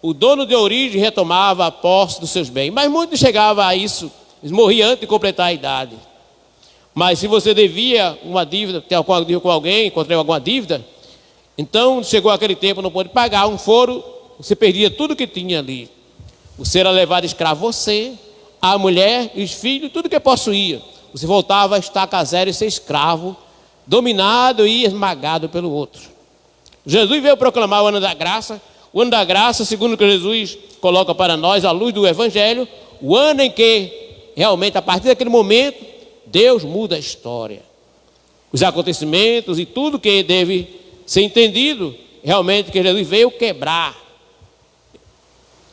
o dono de origem retomava a posse dos seus bens. Mas muitos chegavam a isso, eles morriam antes de completar a idade. Mas se você devia uma dívida, tem alguma dívida com alguém, encontrou alguma dívida, então chegou aquele tempo, não pôde pagar um foro, você perdia tudo que tinha ali. Você era levado escravo, você, a mulher, os filhos, tudo que possuía. Você voltava a estaca zero e ser escravo, dominado e esmagado pelo outro. Jesus veio proclamar o ano da graça. O ano da graça, segundo o que Jesus coloca para nós, à luz do Evangelho, o ano em que realmente, a partir daquele momento, Deus muda a história. Os acontecimentos e tudo que deve ser entendido, realmente que Jesus veio quebrar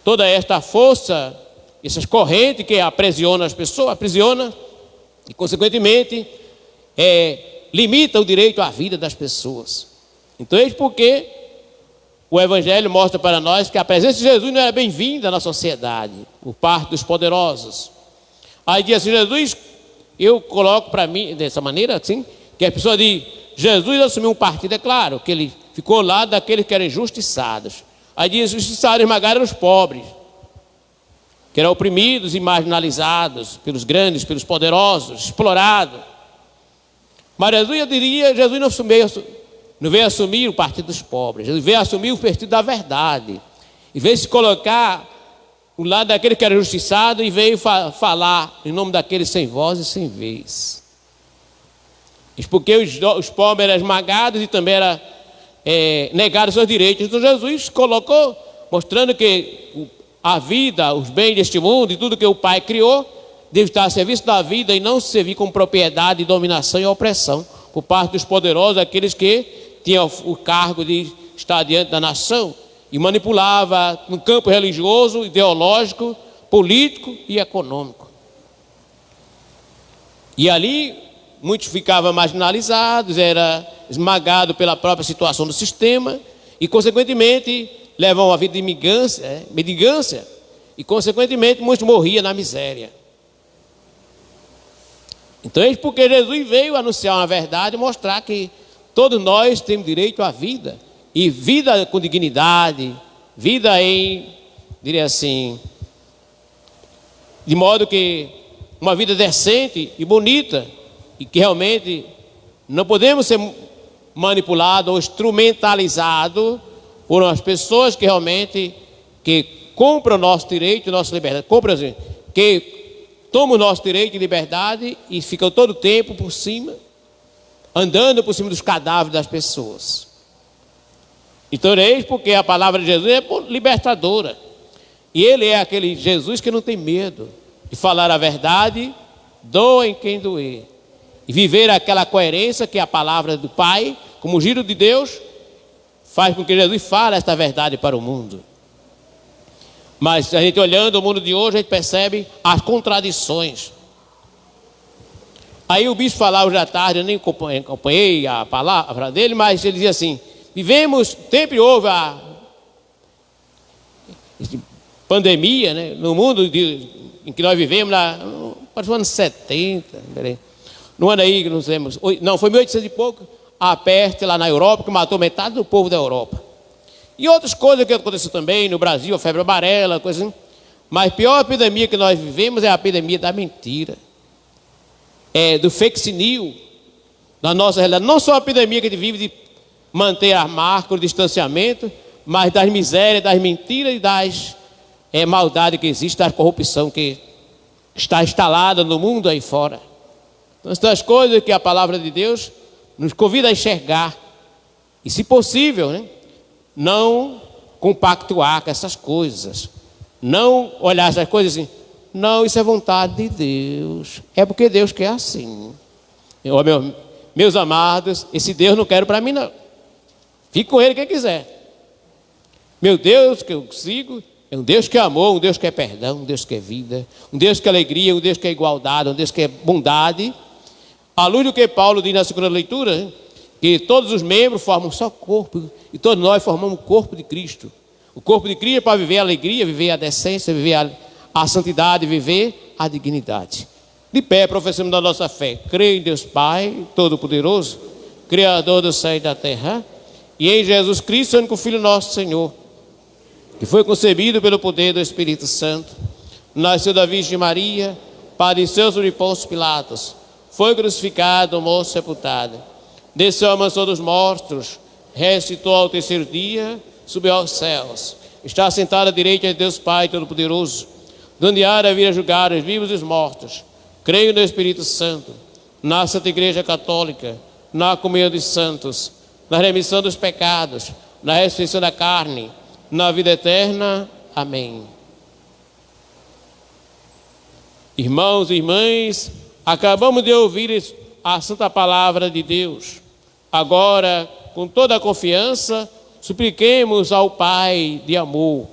toda esta força, essas correntes que aprisionam as pessoas, aprisiona e, consequentemente, limita o direito à vida das pessoas. Então, eis porque o Evangelho mostra para nós que a presença de Jesus não era bem-vinda na sociedade, por parte dos poderosos. Aí diz assim, Jesus, eu coloco para mim, dessa maneira, assim, que a pessoa diz, Jesus assumiu um partido, é claro, que ele ficou ao lado daqueles que eram injustiçados. Aí diz, os injustiçados esmagaram os pobres, que eram oprimidos e marginalizados pelos grandes, pelos poderosos, explorados. Mas Jesus, eu diria, Jesus não veio assumir o partido dos pobres, Jesus veio assumir o partido da verdade, e veio se colocar o lado daquele que era injustiçado e veio falar em nome daqueles sem voz e sem vez. Isso porque os pobres eram esmagados e também eram negados seus direitos. Então Jesus colocou, mostrando que a vida, os bens deste mundo e tudo que o Pai criou, deve estar a serviço da vida e não se servir como propriedade, dominação e opressão por parte dos poderosos, aqueles que tinham o cargo de estar diante da nação e manipulava no campo religioso, ideológico, político e econômico. E ali muitos ficavam marginalizados, era esmagado pela própria situação do sistema e, consequentemente, levam uma vida de mendigância e, consequentemente, muitos morriam na miséria. Então, é porque Jesus veio anunciar uma verdade e mostrar que todos nós temos direito à vida. E vida com dignidade, vida diria assim, de modo que uma vida decente e bonita, e que realmente não podemos ser manipulados ou instrumentalizados por umas pessoas que realmente compram o nosso direito e nossa liberdade. Compram assim, que tomam o nosso direito e liberdade e ficam todo o tempo por cima, andando por cima dos cadáveres das pessoas. Então, eis porque a palavra de Jesus é libertadora. E ele é aquele Jesus que não tem medo de falar a verdade, doa quem doer. E viver aquela coerência que a palavra do Pai, como o giro de Deus, faz com que Jesus fale esta verdade para o mundo. Mas a gente olhando o mundo de hoje, a gente percebe as contradições. Aí o bispo falava hoje à tarde, eu nem acompanhei a palavra dele, mas ele dizia assim, sempre houve a pandemia, né, no mundo em que nós vivemos, parece no ano 70, no ano aí que nós temos, não, foi 1800 e pouco, a peste lá na Europa, que matou metade do povo da Europa. E outras coisas que aconteceram também no Brasil, a febre amarela, coisa assim. Mas a pior epidemia que nós vivemos é a epidemia da mentira. Do fake news, da nossa realidade. Não só a epidemia que a gente vive de manter as marcas, o distanciamento, mas das misérias, das mentiras e das maldades que existem, da corrupção que está instalada no mundo aí fora. Então, essas coisas que a palavra de Deus nos convida a enxergar. E, se possível, né, não compactuar com essas coisas. Não olhar essas coisas assim. Não, isso é vontade de Deus. É porque Deus quer assim. Meus amados, esse Deus não quero para mim, não. Fique com ele quem quiser. Meu Deus que eu sigo é um Deus que é amor, um Deus que é perdão, um Deus que é vida, um Deus que é alegria, um Deus que é igualdade, um Deus que é bondade. À luz do que Paulo diz na segunda leitura, que todos os membros formam um só corpo e todos nós formamos o corpo de Cristo. O corpo de Cristo é para viver a alegria, viver a decência, viver a santidade, viver a dignidade. De pé, professamos da nossa fé. Creio em Deus Pai Todo-Poderoso, Criador do céu e da terra, e em Jesus Cristo, único Filho nosso Senhor, que foi concebido pelo poder do Espírito Santo, nasceu da Virgem Maria, padeceu sob Pôncio Pilatos, foi crucificado, morto, sepultado, desceu à mansão dos mortos, ressuscitou ao terceiro dia, subiu aos céus, está sentado à direita de Deus Pai Todo-Poderoso, donde há de vir a julgar os vivos e os mortos. Creio no Espírito Santo, na Santa Igreja Católica, na comunhão dos santos, na remissão dos pecados, na ressurreição da carne, na vida eterna. Amém. Irmãos e irmãs, acabamos de ouvir a santa palavra de Deus. Agora, com toda a confiança, supliquemos ao Pai de amor.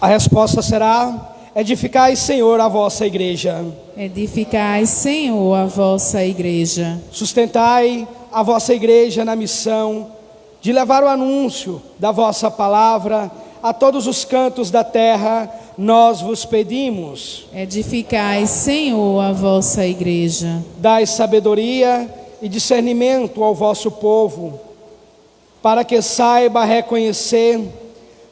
A resposta será: edificai, Senhor, a vossa igreja. Edificai, Senhor, a vossa igreja. Sustentai a vossa igreja na missão de levar o anúncio da vossa palavra a todos os cantos da terra, nós vos pedimos. Edificai, Senhor, a vossa igreja. Dai sabedoria e discernimento ao vosso povo, para que saiba reconhecer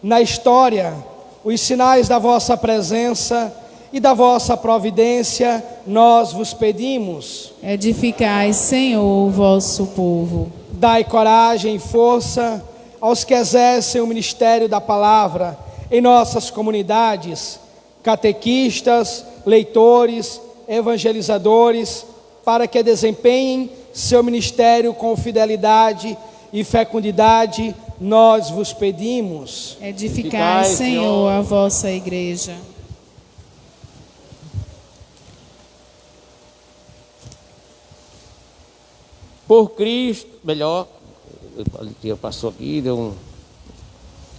na história os sinais da vossa presença e da vossa providência, nós vos pedimos. Edificai, Senhor, o vosso povo. Dai coragem e força aos que exercem o ministério da palavra em nossas comunidades, catequistas, leitores, evangelizadores, para que desempenhem seu ministério com fidelidade e fecundidade, nós vos pedimos. Edificai, Senhor, a vossa igreja. Por Cristo, melhor, a tia passou aqui, deu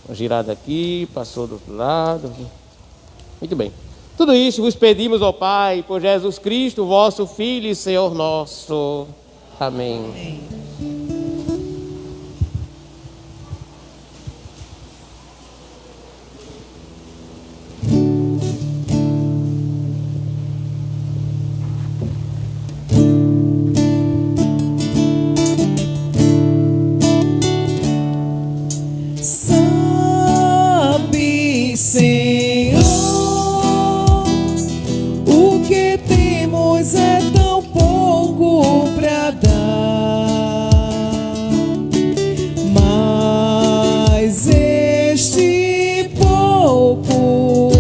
uma girada aqui, passou do outro lado. Muito bem. Tudo isso vos pedimos, ó Pai, por Jesus Cristo, vosso Filho e Senhor nosso. Amém. Amém. Sabe, Senhor, o que temos é tão pouco pra dar, mas este pouco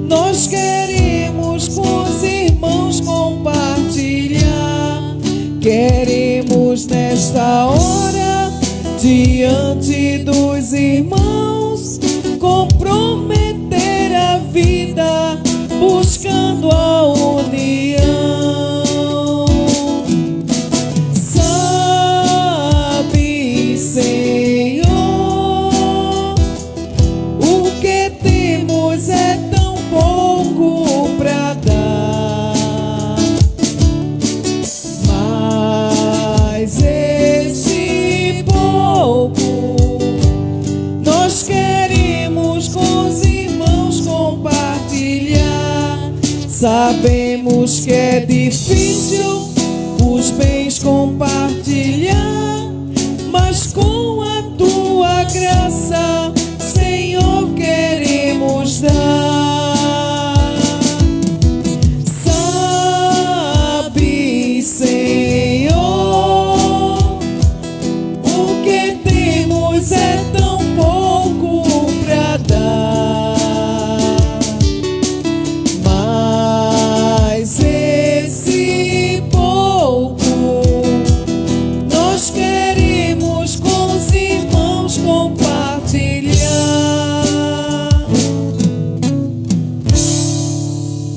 nós queremos com os irmãos compartilhar. Queremos nesta hora, diante dos irmãos, comprometer a vida, buscando a união. Sabe, Senhor, o que temos é tão pouco pra dar, mas esse pouco nós queremos com os irmãos compartilhar. Sabemos que é difícil os bens compartilhar, mas com a tua graça, Senhor, queremos dar. Sabe, Senhor, o que temos é tão pouco pra dar, mas esse pouco nós queremos com os irmãos compartilhar.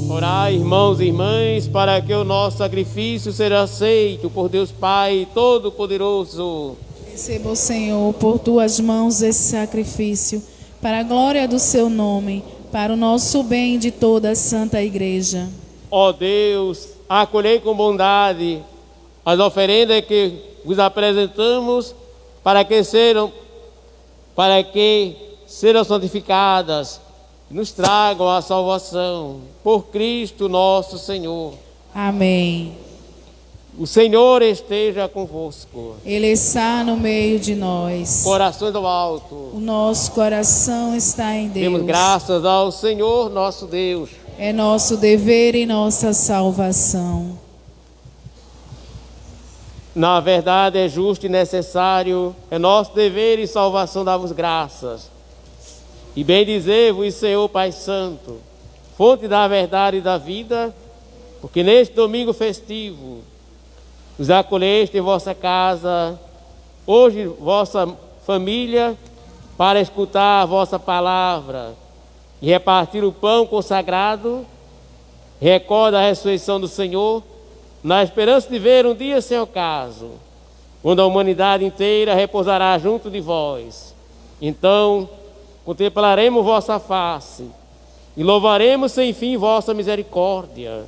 Orai, irmãos e irmãs, para que o nosso sacrifício seja aceito por Deus Pai Todo-Poderoso. Receba, Senhor, por tuas mãos esse sacrifício, para a glória do seu nome, para o nosso bem de toda a Santa Igreja. Ó Deus, acolhei com bondade as oferendas que vos apresentamos para que sejam santificadas e nos tragam a salvação. Por Cristo nosso Senhor. Amém. O Senhor esteja convosco. Ele está no meio de nós. Corações ao alto. O nosso coração está em Deus. Demos graças ao Senhor nosso Deus. É nosso dever e nossa salvação. Na verdade é justo e necessário, é nosso dever e salvação dar-vos graças. E bendizer-vos, Senhor Pai Santo, fonte da verdade e da vida, porque neste domingo festivo nos acolheste em vossa casa, hoje vossa família, para escutar a vossa palavra e repartir o pão consagrado, recorda a ressurreição do Senhor, na esperança de ver um dia sem ocaso, quando a humanidade inteira repousará junto de vós. Então, contemplaremos vossa face e louvaremos sem fim vossa misericórdia.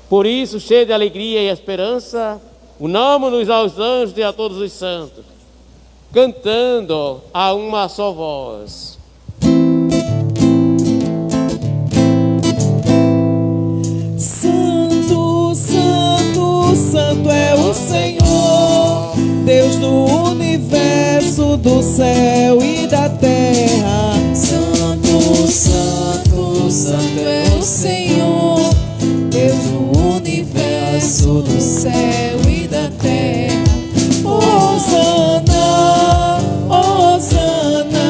Por isso, cheio de alegria e esperança, unamo-nos aos anjos e a todos os santos, cantando a uma só voz. Santo, Santo, Santo é o Senhor, Deus do universo, do céu e da terra. Santo, Santo, Santo é o Senhor, Deus do universo, do céu e da terra. Hosana, Hosana,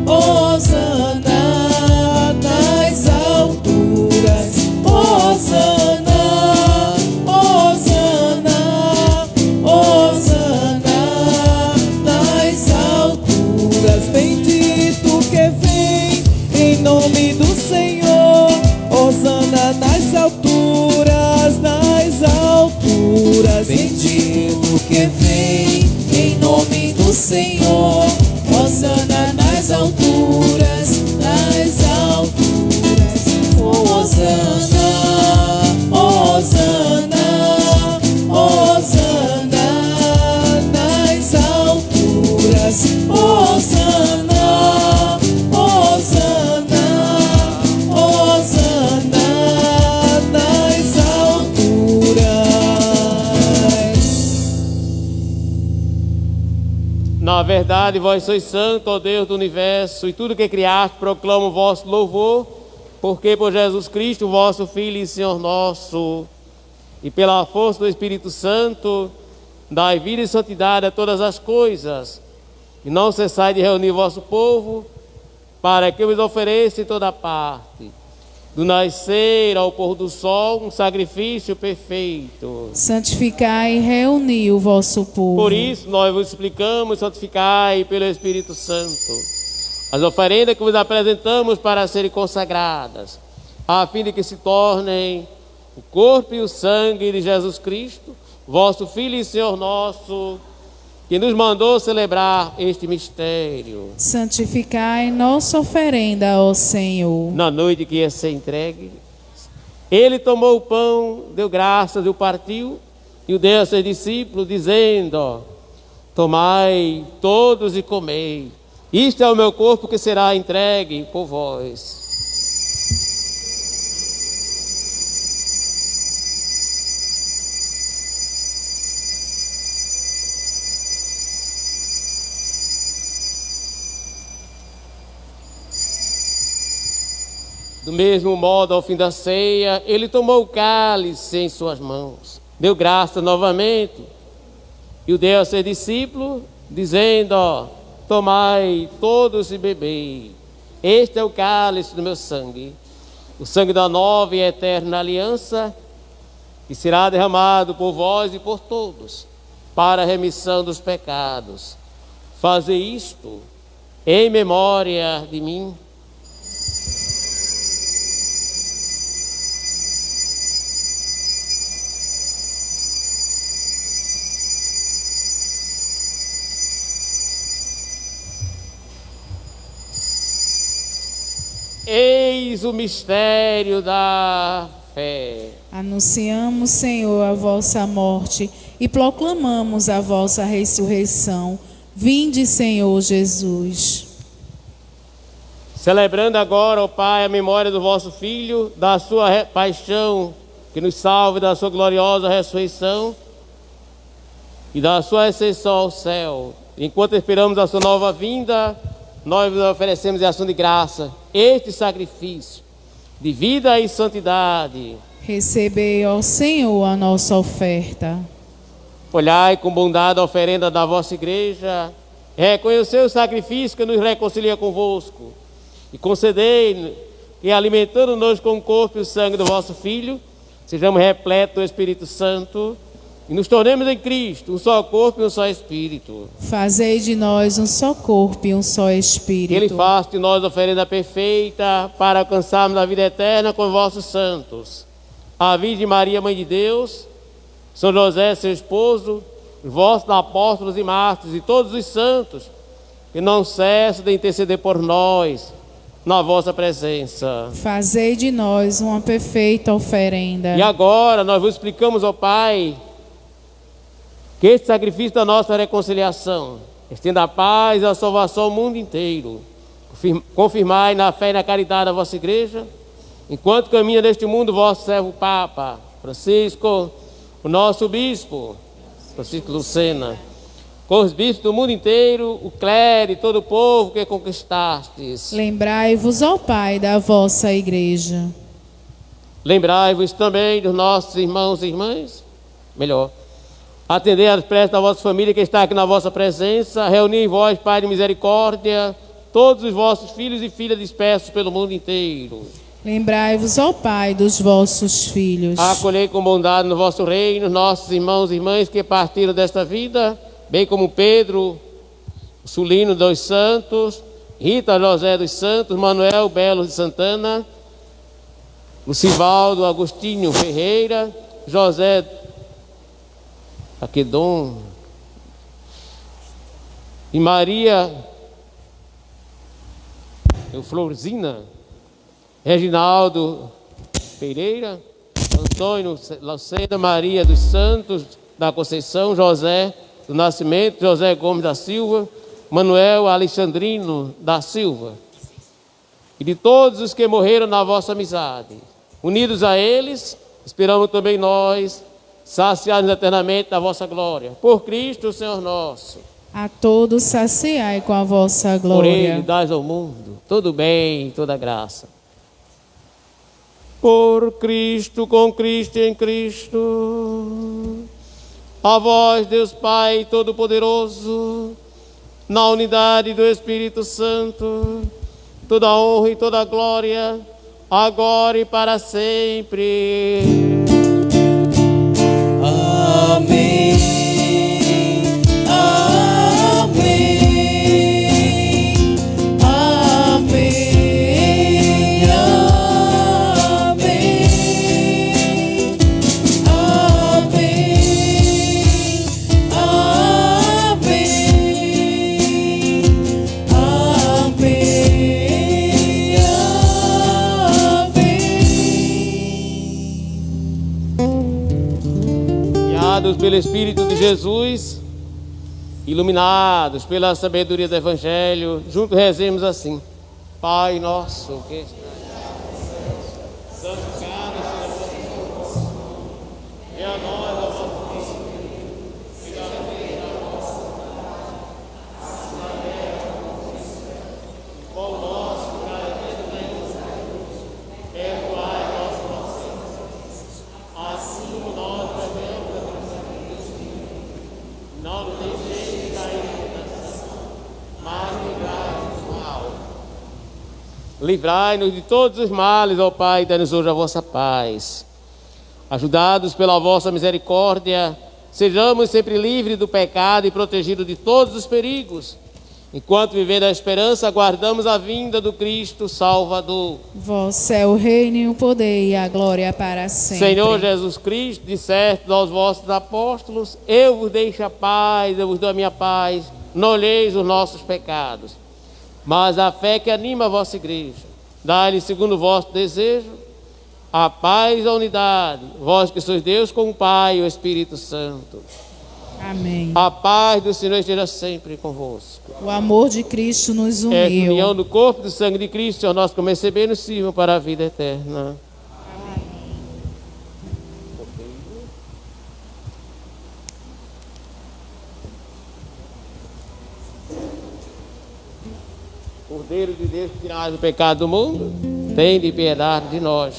Hosana nas alturas. Hosana, Hosana, Hosana nas alturas. Bendito que vem em nome do Senhor. Hosana nas alturas, nas alturas. Bendito que vem em nome do Senhor. Hosana nas alturas, nas alturas. Hosana, Hosana, Hosana nas alturas. Hosana, Hosana, Hosana nas alturas. Na verdade, vós sois santo, ó Deus do universo, e tudo que criaste proclama o vosso louvor, porque por Jesus Cristo, vosso Filho e Senhor nosso, e pela força do Espírito Santo, dai vida e santidade a todas as coisas, e não cessai de reunir vosso povo, para que vos ofereça em toda parte, do nascer ao pôr do sol, um sacrifício perfeito. Santificai e reuni o vosso povo. Por isso nós vos suplicamos, santificai pelo Espírito Santo as oferendas que vos apresentamos para serem consagradas, a fim de que se tornem o corpo e o sangue de Jesus Cristo, vosso Filho e Senhor nosso, que nos mandou celebrar este mistério. Santificai nossa oferenda, ó Senhor. Na noite que ia ser entregue, ele tomou o pão, deu graças e o partiu, e o deu a seus discípulos, dizendo: tomai todos e comei, isto é o meu corpo que será entregue por vós. Do mesmo modo, ao fim da ceia, ele tomou o cálice em suas mãos, deu graça novamente, e o deu a seus discípulos, dizendo: tomai todos e bebei, este é o cálice do meu sangue, o sangue da nova e eterna aliança, que será derramado por vós e por todos, para a remissão dos pecados. Fazei isto em memória de mim. Eis o mistério da fé. Anunciamos, Senhor, a vossa morte e proclamamos a vossa ressurreição. Vinde, Senhor Jesus. Celebrando agora, ó Pai, a memória do vosso Filho, da sua paixão, que nos salve, da sua gloriosa ressurreição e da sua ascensão ao céu. Enquanto esperamos a sua nova vinda, nós vos oferecemos em ação de graça este sacrifício de vida e santidade. Recebei, ó Senhor, a nossa oferta. Olhai com bondade a oferenda da vossa igreja, reconhecei o sacrifício que nos reconcilia convosco, e concedei que, alimentando-nos com o corpo e o sangue do vosso Filho, sejamos repletos do Espírito Santo e nos tornemos em Cristo um só corpo e um só Espírito. Fazei de nós um só corpo e um só Espírito. Que Ele faça de nós oferenda perfeita para alcançarmos a vida eterna com os vossos santos. A Virgem Maria, Mãe de Deus, São José, seu esposo, os vossos apóstolos e mártires e todos os santos, que não cessem de interceder por nós na vossa presença. Fazei de nós uma perfeita oferenda. E agora nós vos explicamos, ó Pai, que este sacrifício da nossa reconciliação estenda a paz e a salvação ao mundo inteiro. Confirmai na fé e na caridade da vossa igreja, enquanto caminha neste mundo vosso servo Papa Francisco, o nosso bispo Francisco Lucena, com os bispos do mundo inteiro, o clero e todo o povo que conquistastes. Lembrai-vos, ó Pai, da vossa igreja. Lembrai-vos também dos nossos irmãos e irmãs, melhor, atendei às preces da vossa família que está aqui na vossa presença, reuni em vós, Pai de misericórdia, todos os vossos filhos e filhas dispersos pelo mundo inteiro. Lembrai-vos, ó Pai, dos vossos filhos. Acolhei com bondade no vosso reino nossos irmãos e irmãs que partiram desta vida, bem como Pedro, Sulino dos Santos, Rita José dos Santos, Manuel Belo de Santana, Lucivaldo Agostinho Ferreira, José Aquedon e Maria Florzinha, Reginaldo Pereira, Antônio Lucena, Maria dos Santos da Conceição, José do Nascimento, José Gomes da Silva, Manuel Alexandrino da Silva, e de todos os que morreram na vossa amizade. Unidos a eles, esperamos também nós saciar-nos eternamente da vossa glória. Por Cristo, Senhor nosso. A todos saciai com a vossa Por glória. Ele dás ao mundo todo bem e toda graça. Por Cristo, com Cristo e em Cristo. A vós, Deus Pai Todo-Poderoso, na unidade do Espírito Santo, toda a honra e toda a glória, agora e para sempre. Amém. Amém. Amém. Pelo Espírito de Jesus, iluminados pela sabedoria do Evangelho, juntos rezemos assim: Pai nosso que estás no céu, santificado seja o vosso nome, venha a nós a vossa reino, seja feita a vossa vontade, assim na terra como no céu. O pão nosso de cada dia nos dai hoje, perdoai nossas ofensas, assim como nós perdoamos. Não nos deixeis cair em tentação, mas livrai-nos do mal. Livrai-nos de todos os males, ó Pai, dai-nos hoje a vossa paz. Ajudados pela vossa misericórdia, sejamos sempre livres do pecado e protegidos de todos os perigos. Enquanto vivendo a esperança, aguardamos a vinda do Cristo Salvador. Vosso é o reino e o poder e a glória para sempre. Senhor Jesus Cristo, disseste aos vossos apóstolos: eu vos deixo a paz, eu vos dou a minha paz, não olheis os nossos pecados, mas a fé que anima a vossa igreja. Dai-lhe segundo o vosso desejo, A paz e a unidade, vós que sois Deus com o Pai e o Espírito Santo. Amém. A paz do Senhor esteja sempre convosco. O amor de Cristo nos É a uniu. união do corpo e do sangue de Cristo, Senhor nosso, como receber nos sirvam para a vida eterna. Cordeiro de Deus, que tirais o pecado do mundo, tende piedade de nós.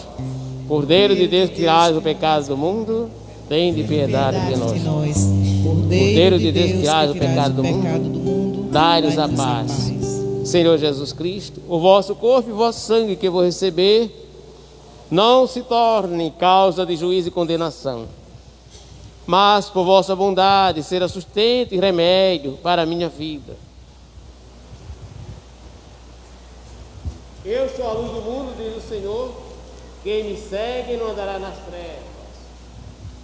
Cordeiro de Deus, que tirais o pecado do mundo, tende piedade de nós. Cordeiro de Deus, que tirais o pecado do mundo, dai-nos a paz. Senhor Jesus Cristo, o vosso corpo e o vosso sangue que eu vou receber, não se torne causa de juízo e condenação, mas por vossa bondade será sustento e remédio para a minha vida. Eu sou a luz do mundo, diz o Senhor, quem me segue não andará nas trevas,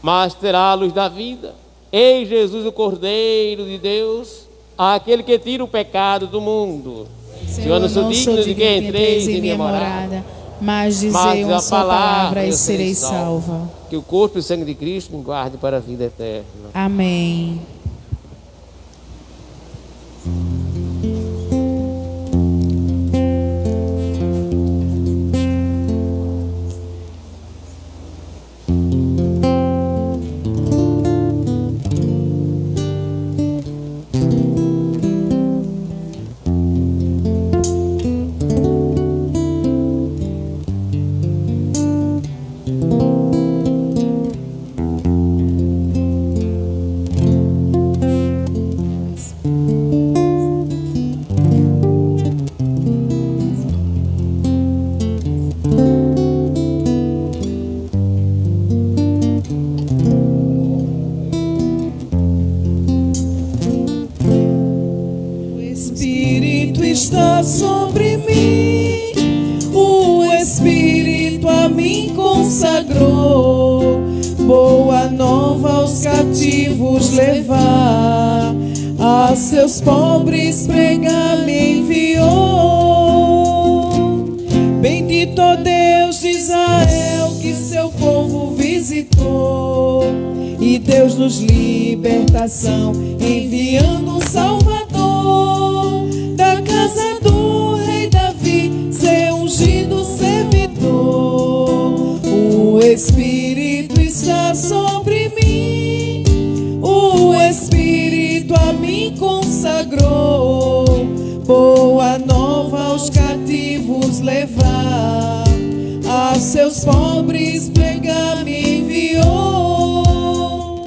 mas terá a luz da vida. Eis Jesus, o Cordeiro de Deus, aquele que tira o pecado do mundo. Senhor, não sou digno de que entreis em minha morada, mas dizei uma só palavra e serei salva. Que o corpo e o sangue de Cristo me guarde para a vida eterna. Amém. Está sobre mim, o Espírito a mim consagrou, boa nova aos cativos levar, a seus pobres pregar me enviou. Bendito Deus de Israel que seu povo visitou, e Deus nos libertação enviando um Salvador. Da casa do rei Davi, ser ungido servidor. O Espírito está sobre mim, o Espírito a mim consagrou, boa nova aos cativos levar, a seus pobres pregar me enviou.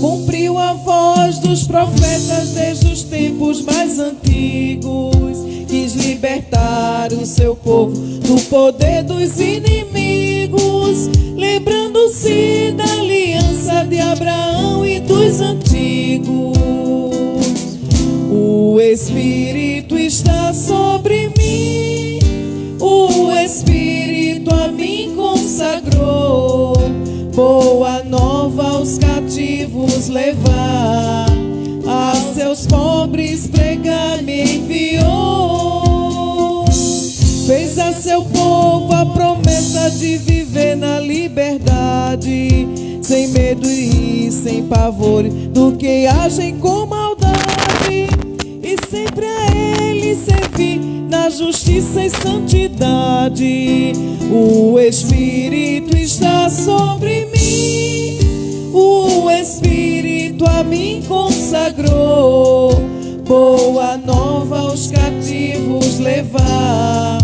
Cumpriu a voz dos profetas desde os tempos mais antigos, quis libertar o seu povo do poder dos inimigos, lembrando-se da aliança de Abraão e dos antigos. O Espírito está sobre mim, o Espírito a mim consagrou, boa nova aos cativos levar, a seus pobres pregar me enviou. Fez a seu povo a promessa de viver na liberdade, sem medo e sem pavor do que agem com maldade, e sempre a ele servir na justiça e santidade. O Espírito está sobre mim, o Espírito a mim consagrou, boa nova aos cativos levar,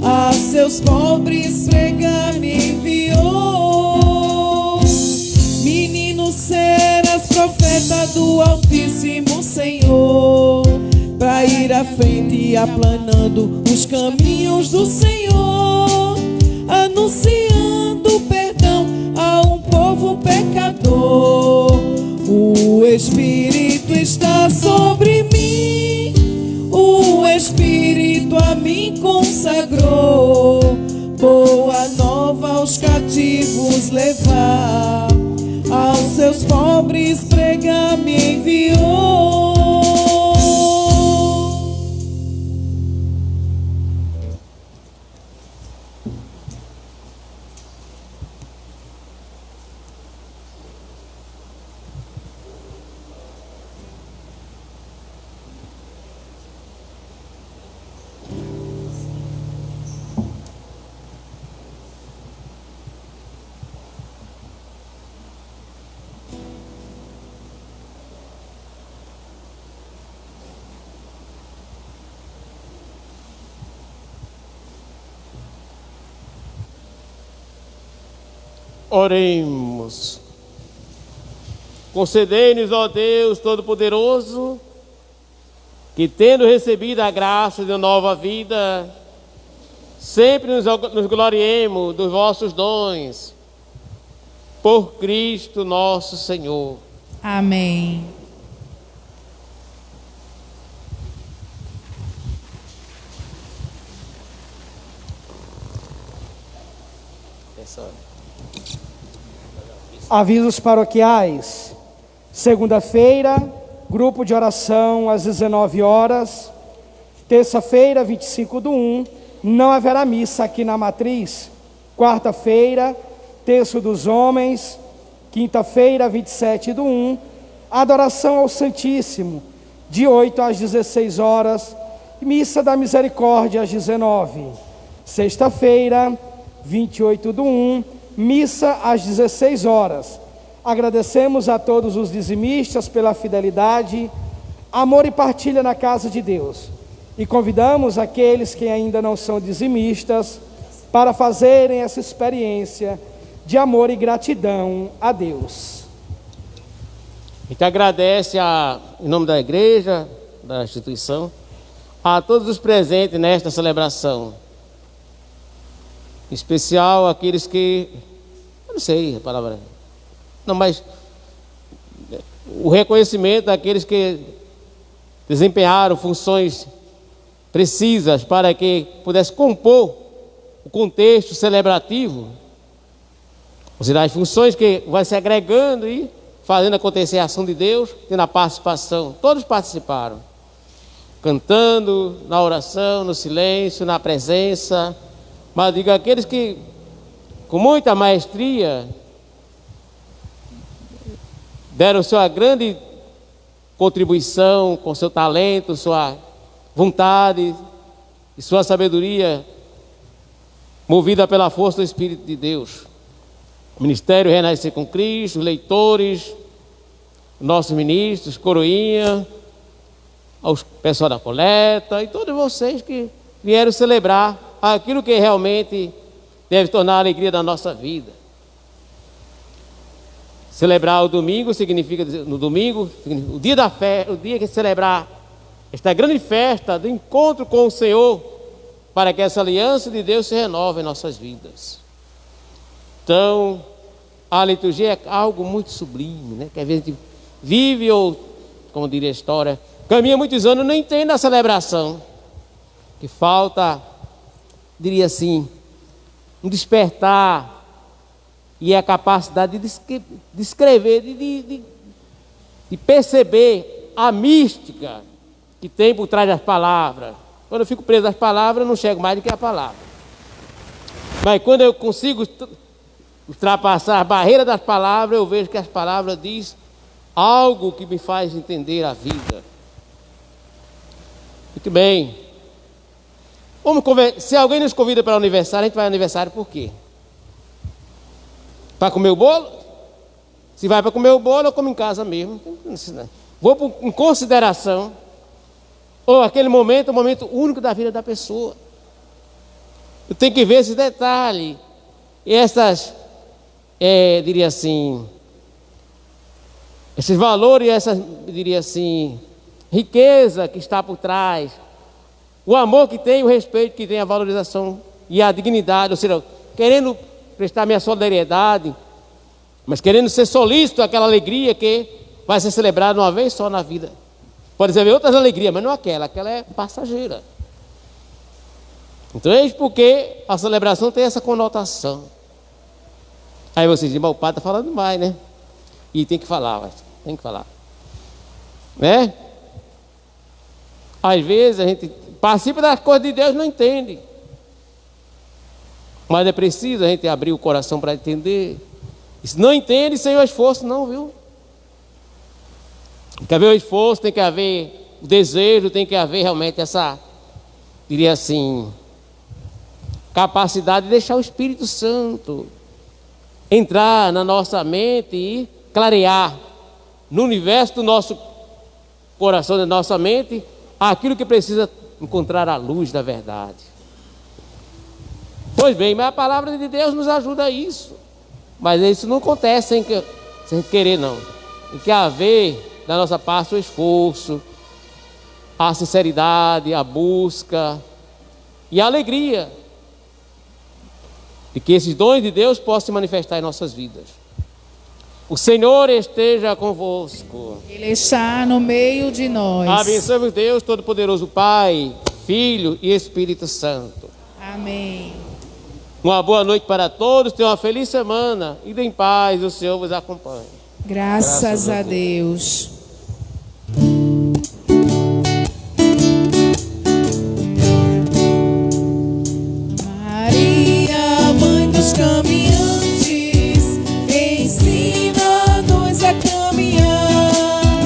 a seus pobres pregar me enviou. Menino serás profeta do Altíssimo Senhor, pra ir à frente aplanando os caminhos do Senhor, anunciando perdão a um povo pecador. O Espírito está sobre mim, o Espírito a mim consagrou, boa nova aos cativos levar, aos seus pobres pregar me enviou. Oremos. Concedei-nos, ó Deus Todo-Poderoso, que tendo recebido a graça de uma nova vida, sempre nos gloriemos dos vossos dons, por Cristo nosso Senhor. Amém. Avisos paroquiais. Segunda-feira, grupo de oração às 19 horas. Terça-feira, 25/1, não haverá missa aqui na Matriz. Quarta-feira, Terço dos Homens. Quinta-feira, 27/1, adoração ao Santíssimo, de 8 às 16 horas. Missa da Misericórdia às 19. Sexta-feira, 28/1, missa às 16 horas. Agradecemos a todos os dizimistas pela fidelidade, amor e partilha na casa de Deus. E convidamos aqueles que ainda não são dizimistas para fazerem essa experiência de amor e gratidão a Deus. A gente agradece em nome da igreja, da instituição, a todos os presentes nesta celebração. Em especial aqueles que, eu não sei a palavra, não, mas o reconhecimento daqueles que desempenharam funções precisas para que pudesse compor o contexto celebrativo, ou seja, as funções que vai se agregando e fazendo acontecer a ação de Deus, tendo a participação. Todos participaram, cantando, na oração, no silêncio, na presença. Mas digo, aqueles que com muita maestria deram sua grande contribuição, com seu talento, sua vontade e sua sabedoria, movida pela força do Espírito de Deus. O Ministério Renascer com Cristo, os leitores, nossos ministros, coroinha, aos pessoal da coleta e todos vocês que vieram celebrar aquilo que realmente deve tornar a alegria da nossa vida. Celebrar o domingo significa, no domingo, o dia da festa, o dia que celebrar esta grande festa do encontro com o Senhor, para que essa aliança de Deus se renove em nossas vidas. Então, a liturgia é algo muito sublime, né? Que às vezes a gente vive, ou, como diria a história, caminha muitos anos, não entende a celebração. Que falta, diria assim, um despertar e a capacidade de descrever, de perceber a mística que tem por trás das palavras. Quando eu fico preso às palavras, eu não chego mais do que a palavra. Mas quando eu consigo ultrapassar a barreira das palavras, eu vejo que as palavras dizem algo que me faz entender a vida. Muito bem. Se alguém nos convida para o aniversário, a gente vai ao aniversário por quê? Para comer o bolo? Se vai para comer o bolo, eu como em casa mesmo. Vou em consideração. Ou aquele momento é o momento único da vida da pessoa. Eu tenho que ver esses detalhes. E essas, diria assim, esses valores, essa, diria assim, riqueza que está por trás. O amor que tem, o respeito que tem, a valorização e a dignidade. Ou seja, querendo prestar minha solidariedade, mas querendo ser solícito àquela alegria que vai ser celebrada uma vez só na vida. Pode haver outras alegrias, mas não aquela é passageira. Então, eis porque a celebração tem essa conotação. Aí vocês dizem, mas o padre está falando mais, né? E tem que falar, tem que falar. Né? Às vezes a gente participa das coisas de Deus e não entende. Mas é preciso a gente abrir o coração para entender. E se não entende, sem o esforço, não, viu? Tem que haver o esforço, tem que haver o desejo, tem que haver realmente essa, diria assim, capacidade de deixar o Espírito Santo entrar na nossa mente e clarear no universo do nosso coração, da nossa mente, aquilo que precisa encontrar a luz da verdade. Pois bem, mas a palavra de Deus nos ajuda a isso. Mas isso não acontece sem querer, não. Tem que haver da nossa parte o esforço, a sinceridade, a busca e a alegria de que esses dons de Deus possam se manifestar em nossas vidas. O Senhor esteja convosco. Ele está no meio de nós. Abençoe-vos Deus Todo-Poderoso, Pai, Filho e Espírito Santo. Amém. Uma boa noite para todos, tenham uma feliz semana e em paz, o Senhor vos acompanhe. Graças a Deus. Maria, mãe dos caminhantes, ensina-nos a caminhar.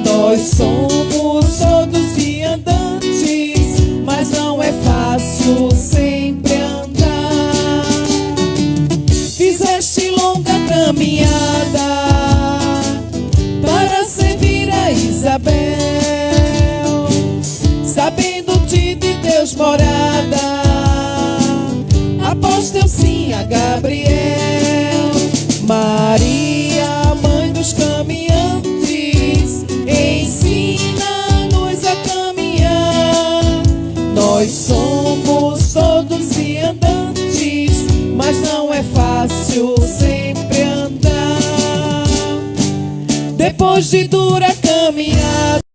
Nós somos todos viandantes, mas não é fácil sempre andar. Fizeste longa caminhada para servir a Isabel, sabendo-te de Deus morada, após teu sim a Gabriel. Maria, mãe dos caminhantes, ensina-nos a caminhar. Nós somos todos viandantes, mas não é fácil sempre andar. Depois de dura caminhada,